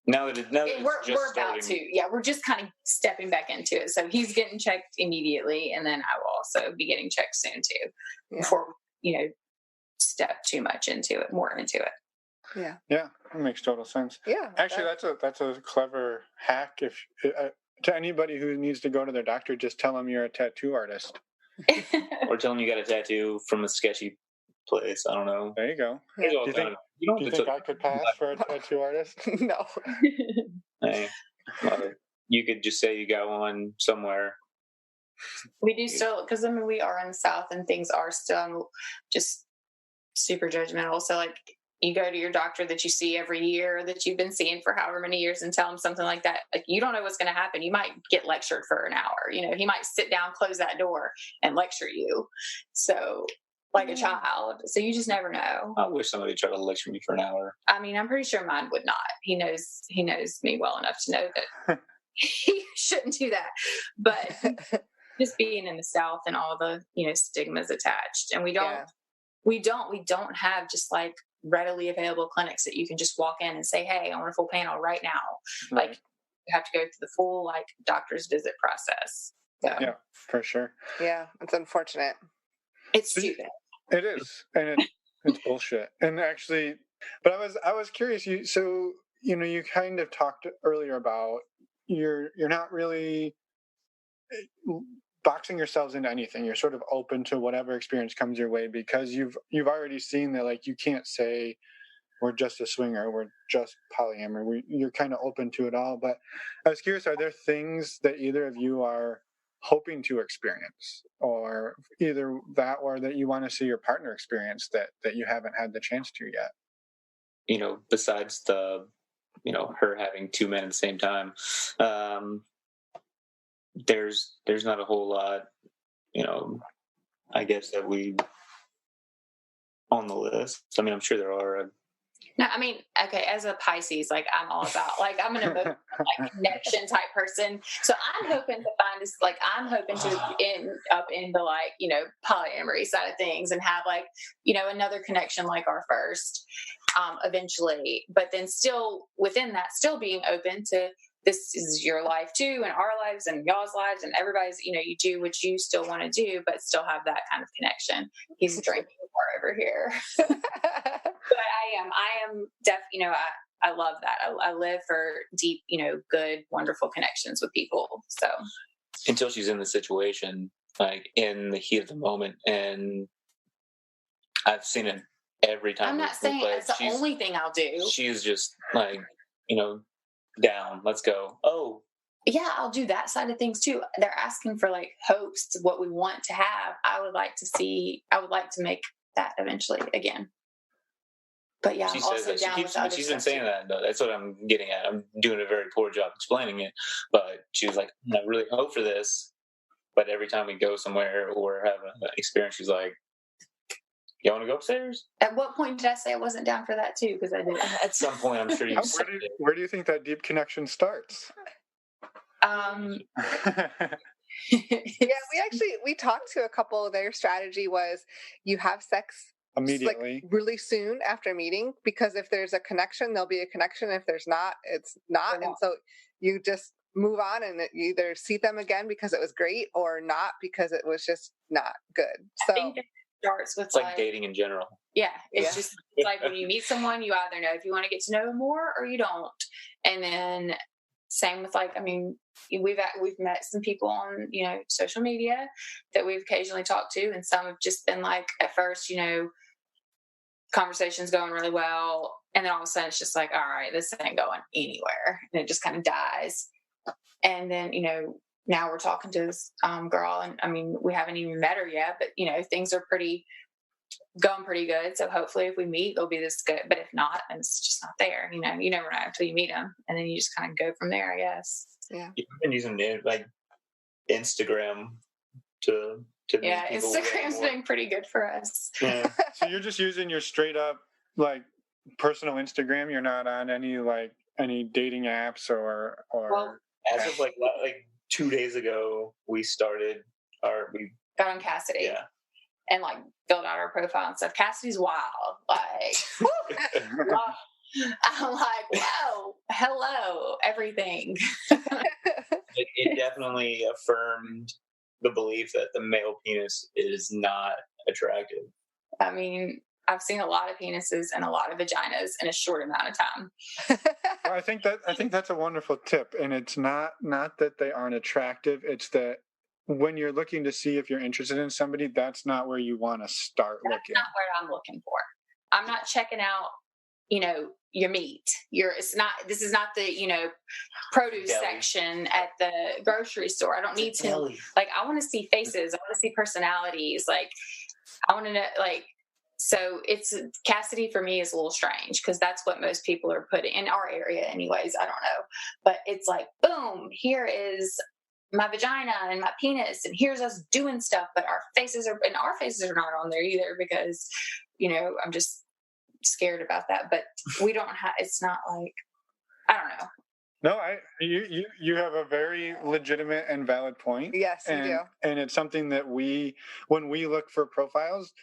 Now we're about to. Yeah, we're just kind of stepping back into it. So he's getting checked immediately, and then I will also be getting checked soon too, before step too much more into it. Yeah. Yeah, that makes total sense. Yeah. Actually, that's a clever hack. If to anybody who needs to go to their doctor, just tell them you're a tattoo artist, or tell them you got a tattoo from a sketchy place. I don't know. There you go. Yeah. Do you think I could pass for a tattoo artist? No. Hey, well, you could just say you got one somewhere. We do still, because we are in the South and things are still just super judgmental. So like you go to your doctor that you see every year, that you've been seeing for however many years, and tell him something like that. Like you don't know what's going to happen. You might get lectured for an hour. He might sit down, close that door, and lecture you. So like a child. So you just never know. I wish somebody tried to lecture me for an hour. I mean, I'm pretty sure mine would not. He knows me well enough to know that he shouldn't do that. But just being in the South and all the stigmas attached, and we don't have just like readily available clinics that you can just walk in and say, hey, I want a full panel right now. Right. Like you have to go through the full like doctor's visit process. So, yeah, for sure. Yeah, it's unfortunate. It's stupid. It is, and it's bullshit. And actually, but I was curious. You kind of talked earlier about you're not really boxing yourselves into anything. You're sort of open to whatever experience comes your way, because you've already seen that like you can't say we're just a swinger, we're just polyamory. You're kind of open to it all. But I was curious, are there things that either of you are hoping to experience, or either that or that you want to see your partner experience that you haven't had the chance to yet? Besides the her having two men at the same time, there's not a whole lot I guess that we on the list. I mean, I'm sure there are No, I mean, okay, as a Pisces, like I'm all about, like I'm an emotional, like connection type person. So I'm hoping to find this, like I'm hoping to end up in the like, polyamory side of things and have like, another connection like our first, eventually. But then still within that, still being open to this is your life too, and our lives and y'all's lives and everybody's, you do what you still want to do, but still have that kind of connection. He's drinking more over here. But I am I love that. I live for deep, good, wonderful connections with people. So until she's in the situation, like in the heat of the moment, and I've seen it every time. I'm not saying it's the only thing I'll do. She's just like, down, let's go. Oh, yeah, I'll do that side of things too. They're asking for like hopes, what we want to have. I would like to make that eventually again. But yeah, she I'm says also that. down with other she's been stuff saying too. that, though. That's what I'm getting at. I'm doing a very poor job explaining it, but she was like, I really hope for this. But every time we go somewhere or have an experience, she's like, you want to go upstairs? At what point did I say I wasn't down for that too? Because I did. At some point, I'm sure you said it. Where do you think that deep connection starts? We talked to a couple. Their strategy was you have sex immediately, like really soon after meeting, because if there's a connection, there'll be a connection. If there's not, it's not. And so you just move on and you either see them again because it was great or not because it was just not good. So I think it starts with it's like dating in general. Yeah, it's just like when you meet someone, you either know if you want to get to know them more or you don't. And then same with like, I mean, we've met some people on, social media that we've occasionally talked to, and some have just been like at first, conversations going really well, and then all of a sudden it's just like, all right, this ain't going anywhere, and it just kind of dies. And then, now we're talking to this girl, and I mean, we haven't even met her yet, but things are going pretty good. So hopefully if we meet, it'll be this good. But if not, then it's just not there. You never know until you meet them, and then you just kind of go from there, I guess. Yeah. You've been using like Instagram to yeah, Instagram's been pretty good for us. Yeah. So you're just using your straight up like personal Instagram. You're not on any dating apps or. Well, as of like 2 days ago, we got on Cassidy. Yeah. And like filled out our profile and stuff. Cassidy's wild. Like, I'm like, whoa, hello, everything. It definitely affirmed the belief that the male penis is not attractive. I mean, I've seen a lot of penises and a lot of vaginas in a short amount of time. Well, I think that's a wonderful tip, and it's not that they aren't attractive. It's that when you're looking to see if you're interested in somebody, that's not where you want to start looking. That's not what I'm looking for. I'm not checking out, your meat. This is not the, produce Deli section at the grocery store. I don't need to, like, I want to see faces. I want to see personalities. Like, I want to know, like, so Cassidy for me is a little strange because that's what most people are putting in our area anyways. I don't know, but it's like, boom, here is my vagina and my penis, and here's us doing stuff, but our faces are not on there either because, I'm just scared about that. But we don't have, it's not like, I don't know. No, you have a very legitimate and valid point. Yes, you do. And it's something that when we look for profiles,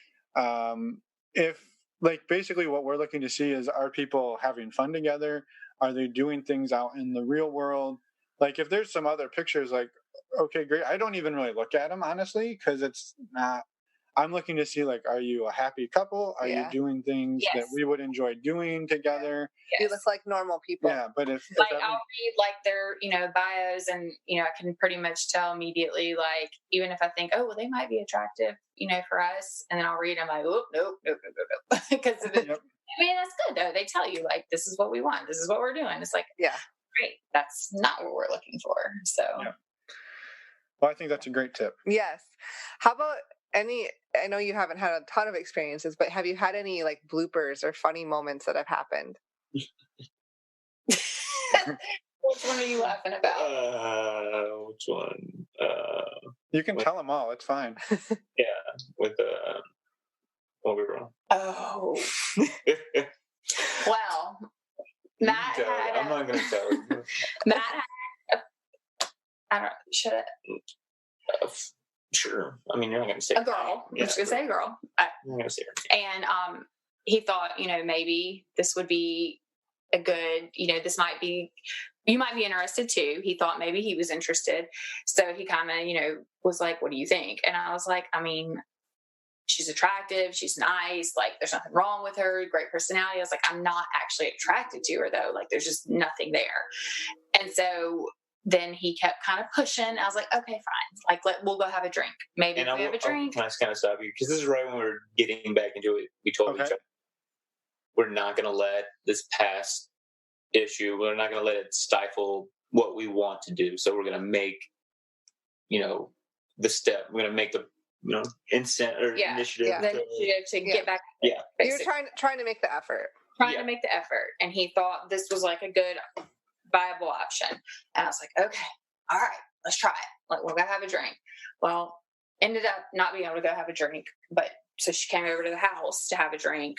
if like basically what we're looking to see is, are people having fun together? Are they doing things out in the real world? Like if there's some other pictures, like, okay, great. I don't even really look at them, honestly, because it's not, I'm looking to see, like, are you a happy couple? Are you doing things that we would enjoy doing together? Yes. You look like normal people. Yeah, but if I'll read like their, bios, and, I can pretty much tell immediately, like, even if I think, oh, well, they might be attractive, for us. And then I'll read them like, oh, nope. Because I mean, that's good though. They tell you like, this is what we want. This is what we're doing. It's like, great. That's not what we're looking for. So. Yeah. Well, I think that's a great tip. Yes. How about I know you haven't had a ton of experiences, but have you had any like bloopers or funny moments that have happened? Which one are you laughing about? Which one? You can tell them all. It's fine. Yeah, with one girl. Oh. Well, Matt had I'm not going to tell you. Matt had I don't know, should I? Sure. I mean, you're not going to say A girl. I'm just going to say a girl. I'm going to say her. And he thought, maybe this would be a good, this might be, you might be interested too. He thought maybe he was interested. So he kind of, was like, what do you think? And I was like, I mean, she's attractive. She's nice. Like, there's nothing wrong with her. Great personality. I was like, I'm not actually attracted to her though. Like, there's just nothing there. And so then he kept kind of pushing. I was like, okay, fine. Like, we'll go have a drink. Maybe we have a drink. Can I just kind of stop you? Because this is right when we were getting back into it. We told each other, we're not going to let this past issue, we're not going to let it stifle what we want to do. So we're going to make, the step. We're going to make the, initiative. Yeah. To get back. Yeah. Basically. You're trying to make the effort. To make the effort. And he thought this was like a good, viable option. And I was like, okay, all right, let's try it. Like, we'll go have a drink. Well, ended up not being able to go have a drink, but so she came over to the house to have a drink.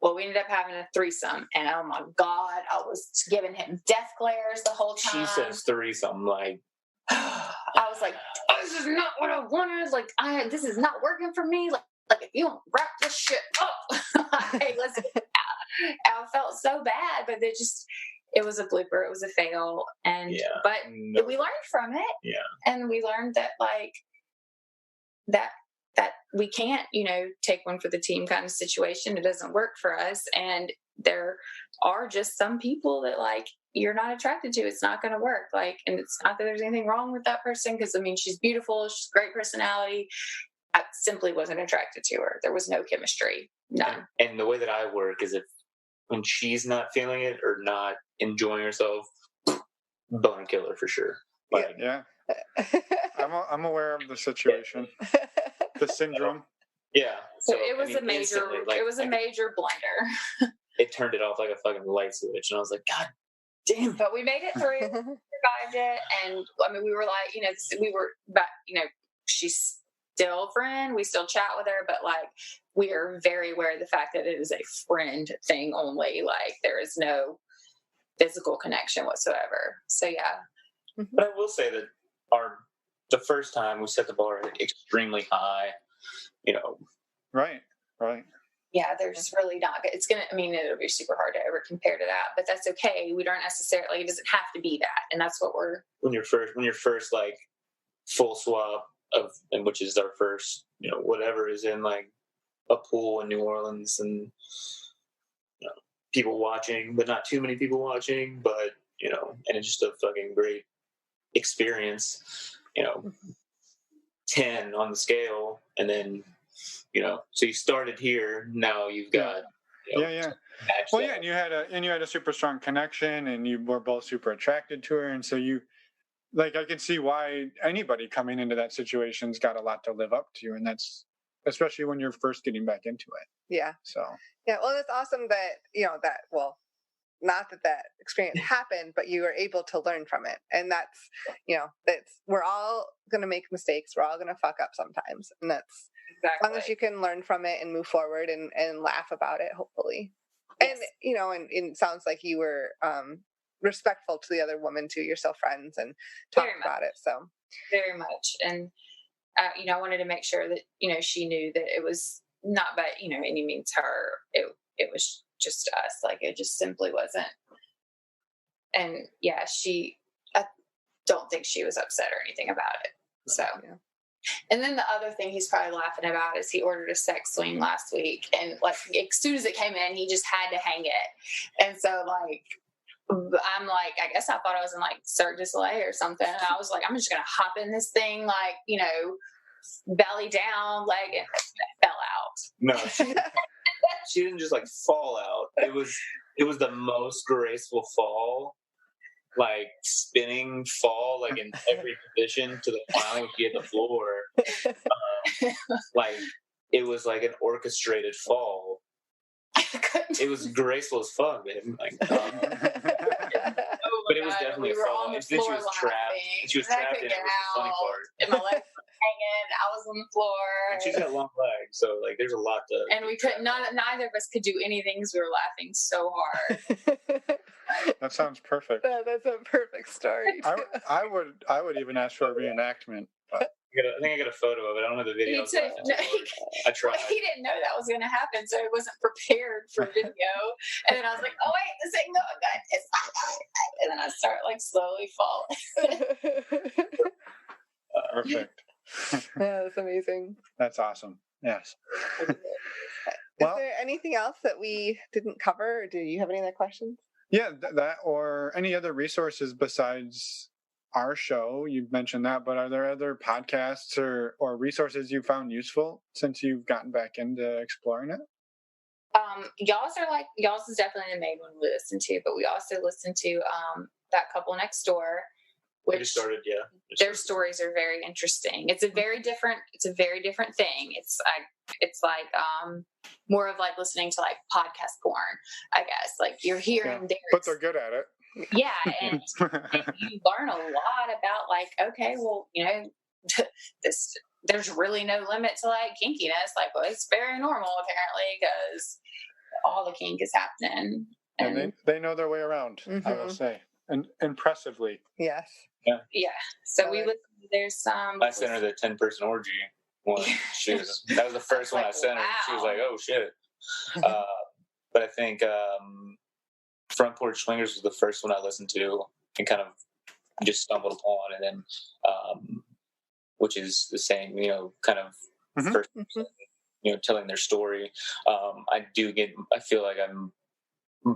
Well, we ended up having a threesome, and oh my God, I was giving him death glares the whole time. She says threesome, like, I was like, this is not what I wanted. Like, this is not working for me. Like if you don't wrap this shit up, hey, listen. I felt so bad, but it was a blooper. It was a fail. And, but we learned from it. Yeah. And we learned that that we can't, take one for the team kind of situation. It doesn't work for us. And there are just some people that you're not attracted to. It's not going to work. And it's not that there's anything wrong with that person. Cause she's beautiful. She's a great personality. I simply wasn't attracted to her. There was no chemistry. None. And the way that I work is when she's not feeling it or not enjoying herself, bone killer for sure. Yeah. I'm aware of the situation. The syndrome. Yeah. So it was a major blunder. It turned it off like a fucking light switch, and I was like, God damn. But we made it through, survived it, and I mean, we were we were back. She's still a friend. We still chat with her, but we are very aware of the fact that it is a friend thing only. There is no physical connection whatsoever. So yeah. But I will say that the first time we set the bar extremely high, Right. Yeah, there's really not. It'll be super hard to ever compare to that, but that's okay. We don't necessarily, it doesn't have to be that. And that's what when your first full swap which is our first, whatever is in a pool in New Orleans and, people watching, but not too many people watching, but, and it's just a fucking great experience, 10 on the scale. And then, so you started here, now you've got, yeah. Well, yeah. And you had a super strong connection, and you were both super attracted to her. And so I can see why anybody coming into that situation's got a lot to live up to. And that's especially when you're first getting back into it. Yeah. So, yeah. Well, it's awesome that, not that experience happened, but you were able to learn from it. And that's, we're all going to make mistakes. We're all going to fuck up sometimes. And that's exactly. As long as you can learn from it and move forward and laugh about it, hopefully. Yes. And, and it sounds like you were, respectful to the other woman too. You're still friends and talk about it. So very much. And, I wanted to make sure that, she knew that it was not by, any means her, it was just us. It just simply wasn't. And yeah, I don't think she was upset or anything about it. So, yeah. And then the other thing he's probably laughing about is he ordered a sex swing last week, and as soon as it came in, he just had to hang it. And so I'm I guess I thought I was in Cirque du Soleil or something. And I was I'm just going to hop in this thing, belly down, leg, and it fell out. No, she didn't just fall out. It was the most graceful fall, spinning fall, in every position to the final she hit the floor. It was an orchestrated fall. It was graceful as fuck, man. But it was definitely a fall. And then she was trapped. She was trapped in it. Was the funny part. And my legs were and I was on the floor. And she's got long legs, so like there's a lot to. And we could neither of us could do anything because we were laughing so hard. That sounds perfect. That's a perfect story. I would even ask for a reenactment. But. I think I got a photo of it. I don't have the video. I tried. Well, he didn't know that was going to happen, so he wasn't prepared for video. And then I was like, "Oh wait, this ain't going good. It's not going." And then I start like slowly falling. Perfect. Yeah, that's amazing. That's awesome. Yes. Is there anything else that we didn't cover, or do you have any other questions? Yeah, that or any other resources besides our show. You've mentioned that, but are there other podcasts or resources you found useful since you've gotten back into exploring it? Y'all's is definitely the main one we listen to, but we also listen to That Couple Next Door, which their stories are very interesting. It's a very different thing. It's like more of like listening to like podcast porn, I guess. Like you're hearing but they're good at it. Yeah, and you learn a lot about like, okay, well, you know, there's really no limit to like kinkiness. Like, well, it's very normal apparently because all the kink is happening. And they know their way around, I will say, and impressively. Yes. Yeah. So we listen. There's some. I sent her the 10-person orgy one. That was the first one I sent her. She was like, "Oh shit!" But I think Front Porch Swingers was the first one I listened to and kind of just stumbled upon, and then which is the same, you know, kind of first, you know, telling their story. I feel like I'm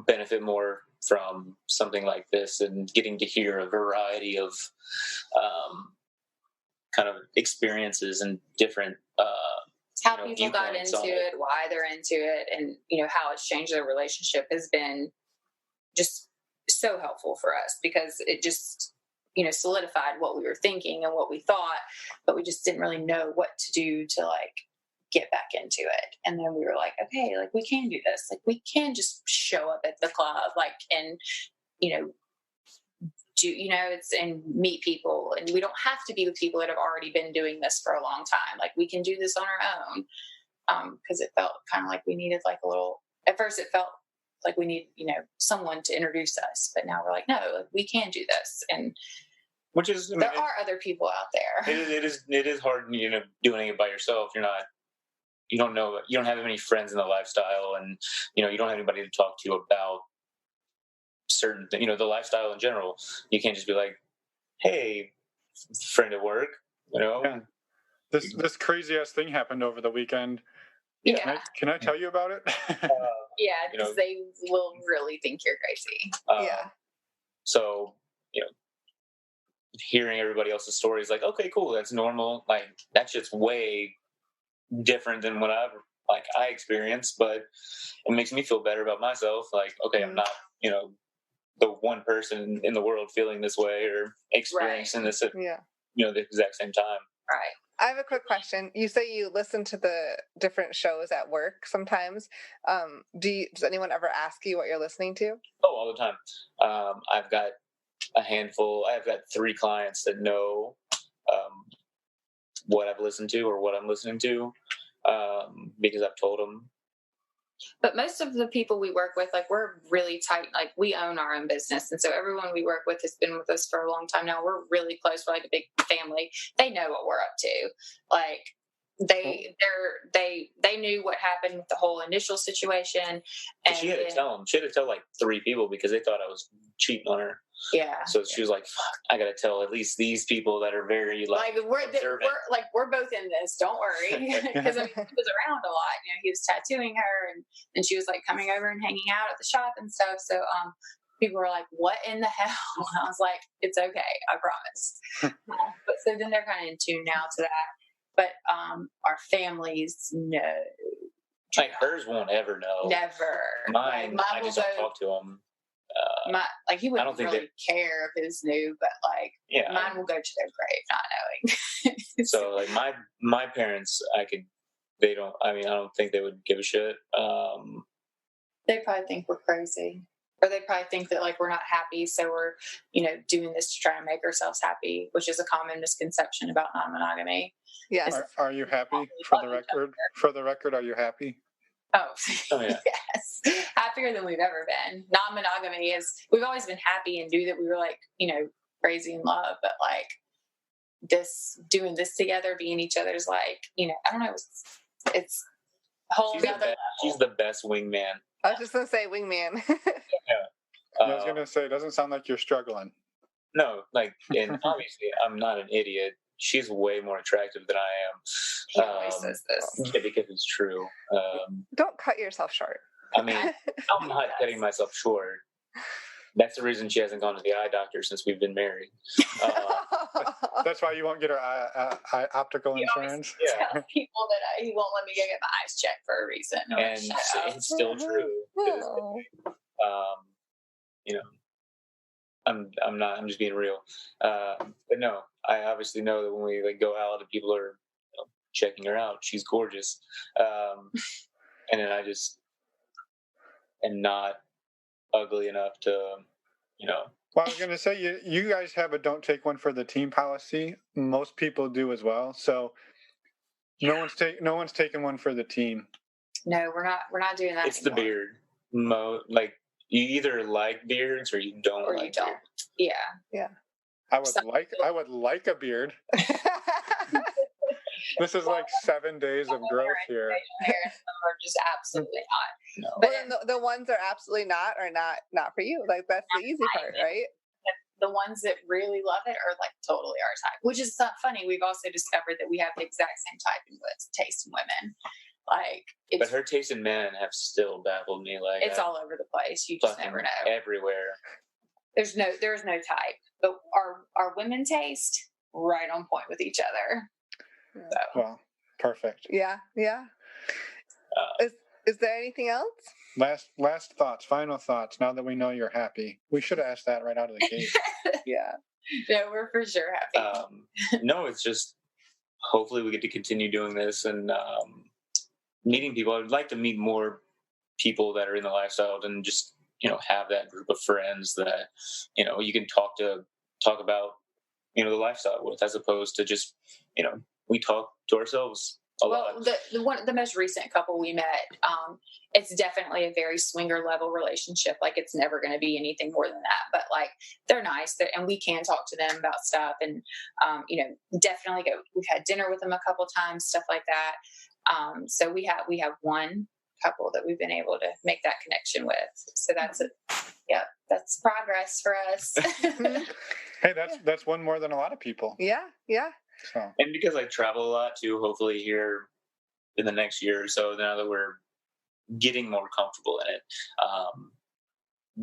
benefit more from something like this and getting to hear a variety of kind of experiences and different how people got into it, why they're into it, and you know how it's changed their relationship has been just so helpful for us because it just, you know, solidified what we were thinking and what we thought, but we just didn't really know what to do to like get back into it. And then we were like, okay, like we can do this. Like we can just show up at the club, like, and, you know, and meet people. And we don't have to be with people that have already been doing this for a long time. Like we can do this on our own. Cause it felt kind of like we needed like at first it felt like we need, you know, someone to introduce us, but now we're like, no, like, we can do this. And which is, there are other people out there. It is hard, you know, doing it by yourself. You don't have many friends in the lifestyle, and, you know, you don't have anybody to talk to about certain, you know, the lifestyle in general. You can't just be like, hey, friend at work, you know. Yeah. This crazy ass thing happened over the weekend. Yeah. Can I tell you about it? Yeah, because they will really think you're crazy. So, you know, hearing everybody else's stories, like, okay, cool, that's normal. Like, that shit's way different than what I experienced, but it makes me feel better about myself. Like, okay, I'm not, you know, the one person in the world feeling this way or experiencing this at, you know, the exact same time. Right. I have a quick question. You say you listen to the different shows at work sometimes. Does anyone ever ask you what you're listening to? Oh, all the time. I've got a handful. I've got 3 clients that know what I've listened to or what I'm listening to because I've told them. But most of the people we work with, like, we're really tight. Like, we own our own business. And so everyone we work with has been with us for a long time now. We're really close. We're like a big family. They know what we're up to. Like, they knew what happened with the whole initial situation. And she had to tell them. She had to tell like 3 people because they thought I was cheating on her. Yeah. So she was like, "Fuck, I got to tell at least these people that are very like we're both in this. Don't worry." Because I mean, he was around a lot. You know, he was tattooing her, and she was like coming over and hanging out at the shop and stuff. So people were like, "What in the hell?" And I was like, "It's okay, I promise." But so then they're kind of in tune now to that. But our families know. Like hers won't ever know. Never. Mine I just don't talk to them. He wouldn't really care if his knew, but like mine will go to their grave not knowing. So like my parents, I don't think they would give a shit. They probably think we're crazy. or they probably think that like we're not happy, so we're, doing this to try to make ourselves happy, which is a common misconception about non-monogamy. Yes. Are you happy? For the record, are you happy? Oh, Oh, yeah. yes. Happier than we've ever been. Non-monogamy is, we've always been happy and knew that we were like, crazy in love, but like doing this together, being each other's like, I don't know, it's a whole She's other level. She's the best wingman. I was just going to say wingman. I was going to say, it doesn't sound like you're struggling. No, like, and obviously I'm not an idiot. She's way more attractive than I am. He always says this. Yeah, because it's true. Don't cut yourself short. I mean, I'm not cutting myself short. That's the reason she hasn't gone to the eye doctor since we've been married. That's why you won't get her optical insurance. Yeah. Tell people that he won't let me go get my eyes checked for a reason. And it's still true. I'm just being real. But no, I obviously know that when we like go out and people are checking her out, she's gorgeous. And then I just am not ugly enough to, Well, I was going to say, you guys have a don't take one for the team policy. Most people do as well. So no one's taking one for the team. No, we're not doing that. It's anymore. the beard. Like, you either like beards or you don't or like you don't. beards. Yeah. I would like a beard. This is like 7 days of growth here. Are just absolutely not. No. But then the ones that are absolutely not are not for you. Like, that's the easy part, right? The ones that really love it are like totally our type, which is not funny. We've also discovered that we have the exact same type in taste in women. Like, but her taste in men have still baffled me. Like, it's all over the place. You just never know. Everywhere. There's no type, but our women taste right on point with each other. So. Well, perfect. Yeah. Is there anything else? Last thoughts, final thoughts. Now that we know you're happy, we should have asked that right out of the gate. Yeah. No, we're for sure happy. No, it's just hopefully we get to continue doing this and meeting people. I would like to meet more people that are in the lifestyle and just have that group of friends that you can talk about the lifestyle with, as opposed to just we talk to ourselves a lot. The most recent couple we met, it's definitely a very swinger level relationship. Like, it's never going to be anything more than that, but like, they're nice, and we can talk to them about stuff, and definitely we've had dinner with them a couple times, stuff like that. So we have one couple that we've been able to make that connection with. So that's that's progress for us. Hey, that's one more than a lot of people. Yeah. So. And because I travel a lot too, hopefully here in the next year or so, now that we're getting more comfortable in it,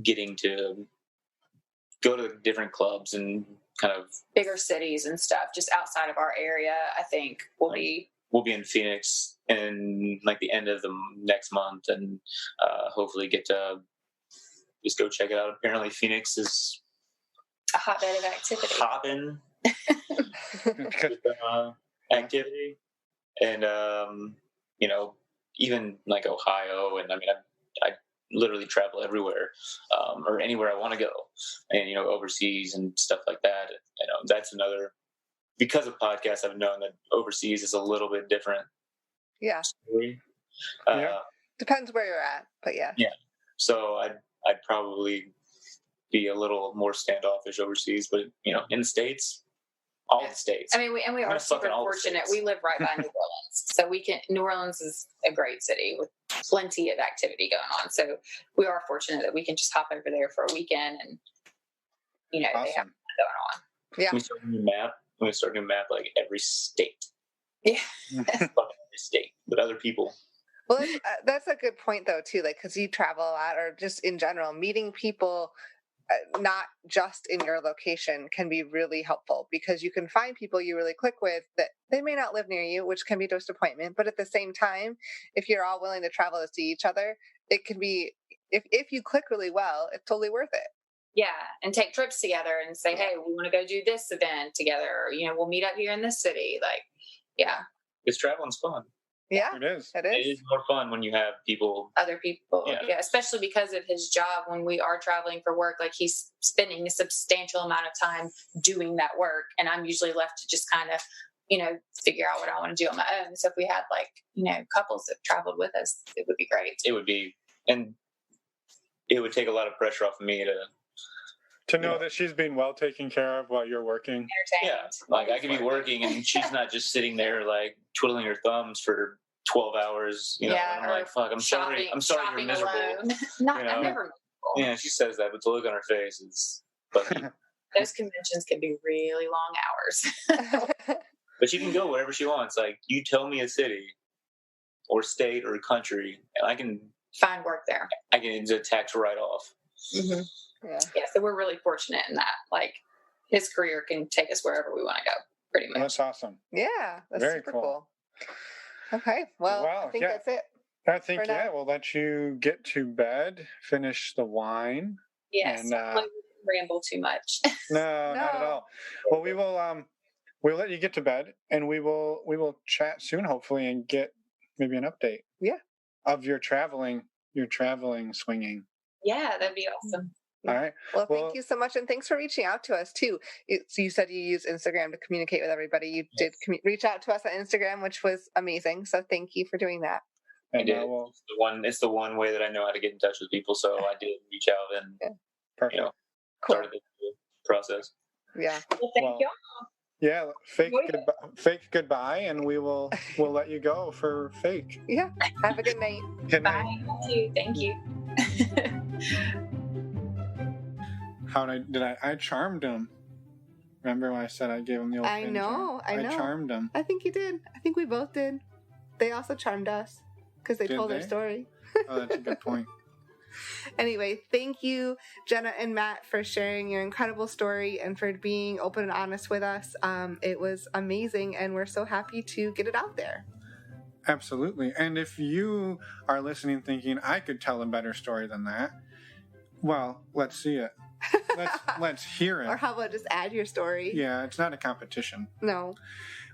getting to go to different clubs and kind of bigger cities and stuff just outside of our area, I think we'll be in Phoenix in like the end of the next month, and hopefully get to just go check it out. Apparently Phoenix is a hotbed of activity. Hopping. Activity, and even like Ohio, and I mean I literally travel everywhere, or anywhere I want to go, and overseas and stuff like that. That's another, because of podcasts, I've known that overseas is a little bit different. Yeah. Story. Depends where you're at, but yeah. Yeah. So I'd probably be a little more standoffish overseas, but in the States. All the states. I mean, we are super fortunate. We live right by New Orleans, so New Orleans is a great city with plenty of activity going on. So we are fortunate that we can just hop over there for a weekend, and awesome. They have going on. Yeah. We start a map like every state. Yeah. Every state with other people. Well, that's a good point though too. Like, because you travel a lot, or just in general, meeting people. Not just in your location can be really helpful, because you can find people you really click with that they may not live near you, which can be a disappointment. But at the same time, if you're all willing to travel to see each other, it can be, if you click really well, it's totally worth it. Yeah. And take trips together and say, hey, we want to go do this event together. Or, we'll meet up here in this city. Like, yeah. Because traveling's fun. Yeah, It is. it It is. is more fun when you have people. Other people, Yeah. especially because of his job. When we are traveling for work, like he's spending a substantial amount of time doing that work, and I'm usually left to just kind of, figure out what I want to do on my own. So if we had couples that traveled with us, it would be great. It would be, and it would take a lot of pressure off of me To know that she's being well taken care of while you're working. Entertained. like I could be working and she's not just sitting there like twiddling her thumbs for 12 hours, and I'm like, fuck, I'm sorry you're miserable. I'm never miserable. Yeah, she says that, but the look on her face is funny. Those conventions can be really long hours. But she can go wherever she wants. Like, you tell me a city or state or country, and I can Find work there. it's a tax write-off. Yeah. Yeah, so we're really fortunate in that. Like, his career can take us wherever we want to go, pretty much. That's awesome. Yeah, that's Very super cool. cool. Okay, well, I think that's it. I think, For now. we'll let you get to bed, finish the wine. Yes, And, hopefully we didn't ramble too much. No, not at all. Well, we'll let you get to bed, and we will chat soon, hopefully, and get maybe an update. Yeah. Of your traveling swinging. Yeah, that'd be awesome. All right. Well, thank you so much, and thanks for reaching out to us too. You said you use Instagram to communicate with everybody. You did reach out to us on Instagram, which was amazing. So thank you for doing that. And I did. It's the one way that I know how to get in touch with people. So I did reach out and perfect. started the process. Yeah. Well, thank you. Yeah, fake goodbye, and we'll let you go for fake. Yeah. Have a good night. Good night. Bye. Thank you. I charmed him. Remember when I said I gave him the old I pin know. charm? I charmed him. I think you did. I think we both did. They also charmed us because they Did told they? their story. Oh, that's a good point. Anyway, thank you, Jenna and Matt, for sharing your incredible story and for being open and honest with us. It was amazing, and we're so happy to get it out there. Absolutely. And if you are listening thinking, I could tell a better story than that, well, let's see it. Let's hear it. Or how about just add your story? Yeah, it's not a competition. No.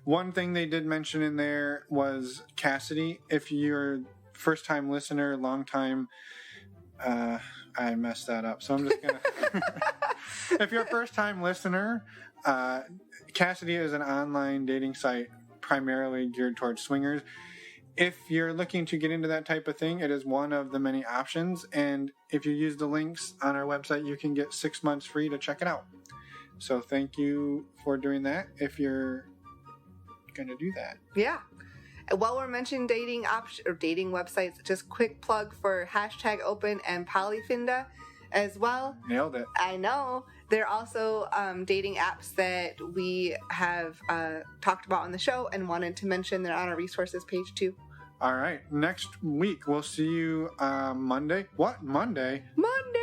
One thing they did mention in there was Cassidy. If you're a first-time listener, long-time... I messed that up, so I'm just going to... If you're a first-time listener, Cassidy is an online dating site primarily geared towards swingers. If you're looking to get into that type of thing, it is one of the many options, and if you use the links on our website, you can get 6 months free to check it out. So thank you for doing that if you're going to do that. Yeah. And while we're mentioning dating websites, just quick plug for #open and Polyfinda as well. Nailed it. I know. There are also dating apps that we have talked about on the show and wanted to mention. They're on our resources page too. All right. Next week, we'll see you Monday. What? Monday? Monday!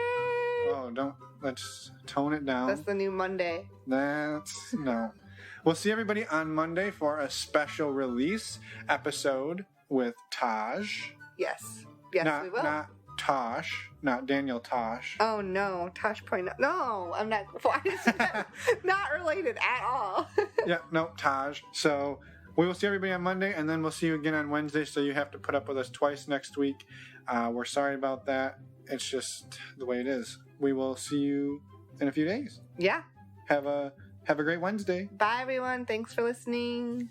Oh, let's tone it down. That's the new Monday. No. We'll see everybody on Monday for a special release episode with Taj. Yes, we will. Not Tosh, not Daniel Tosh. Oh no, Tosh Point. No, I'm not. Why is that? Not related at all. Yeah, no, Taj. So we will see everybody on Monday, and then we'll see you again on Wednesday. So you have to put up with us twice next week. We're sorry about that. It's just the way it is. We will see you in a few days. Yeah. Have a great Wednesday. Bye, everyone. Thanks for listening.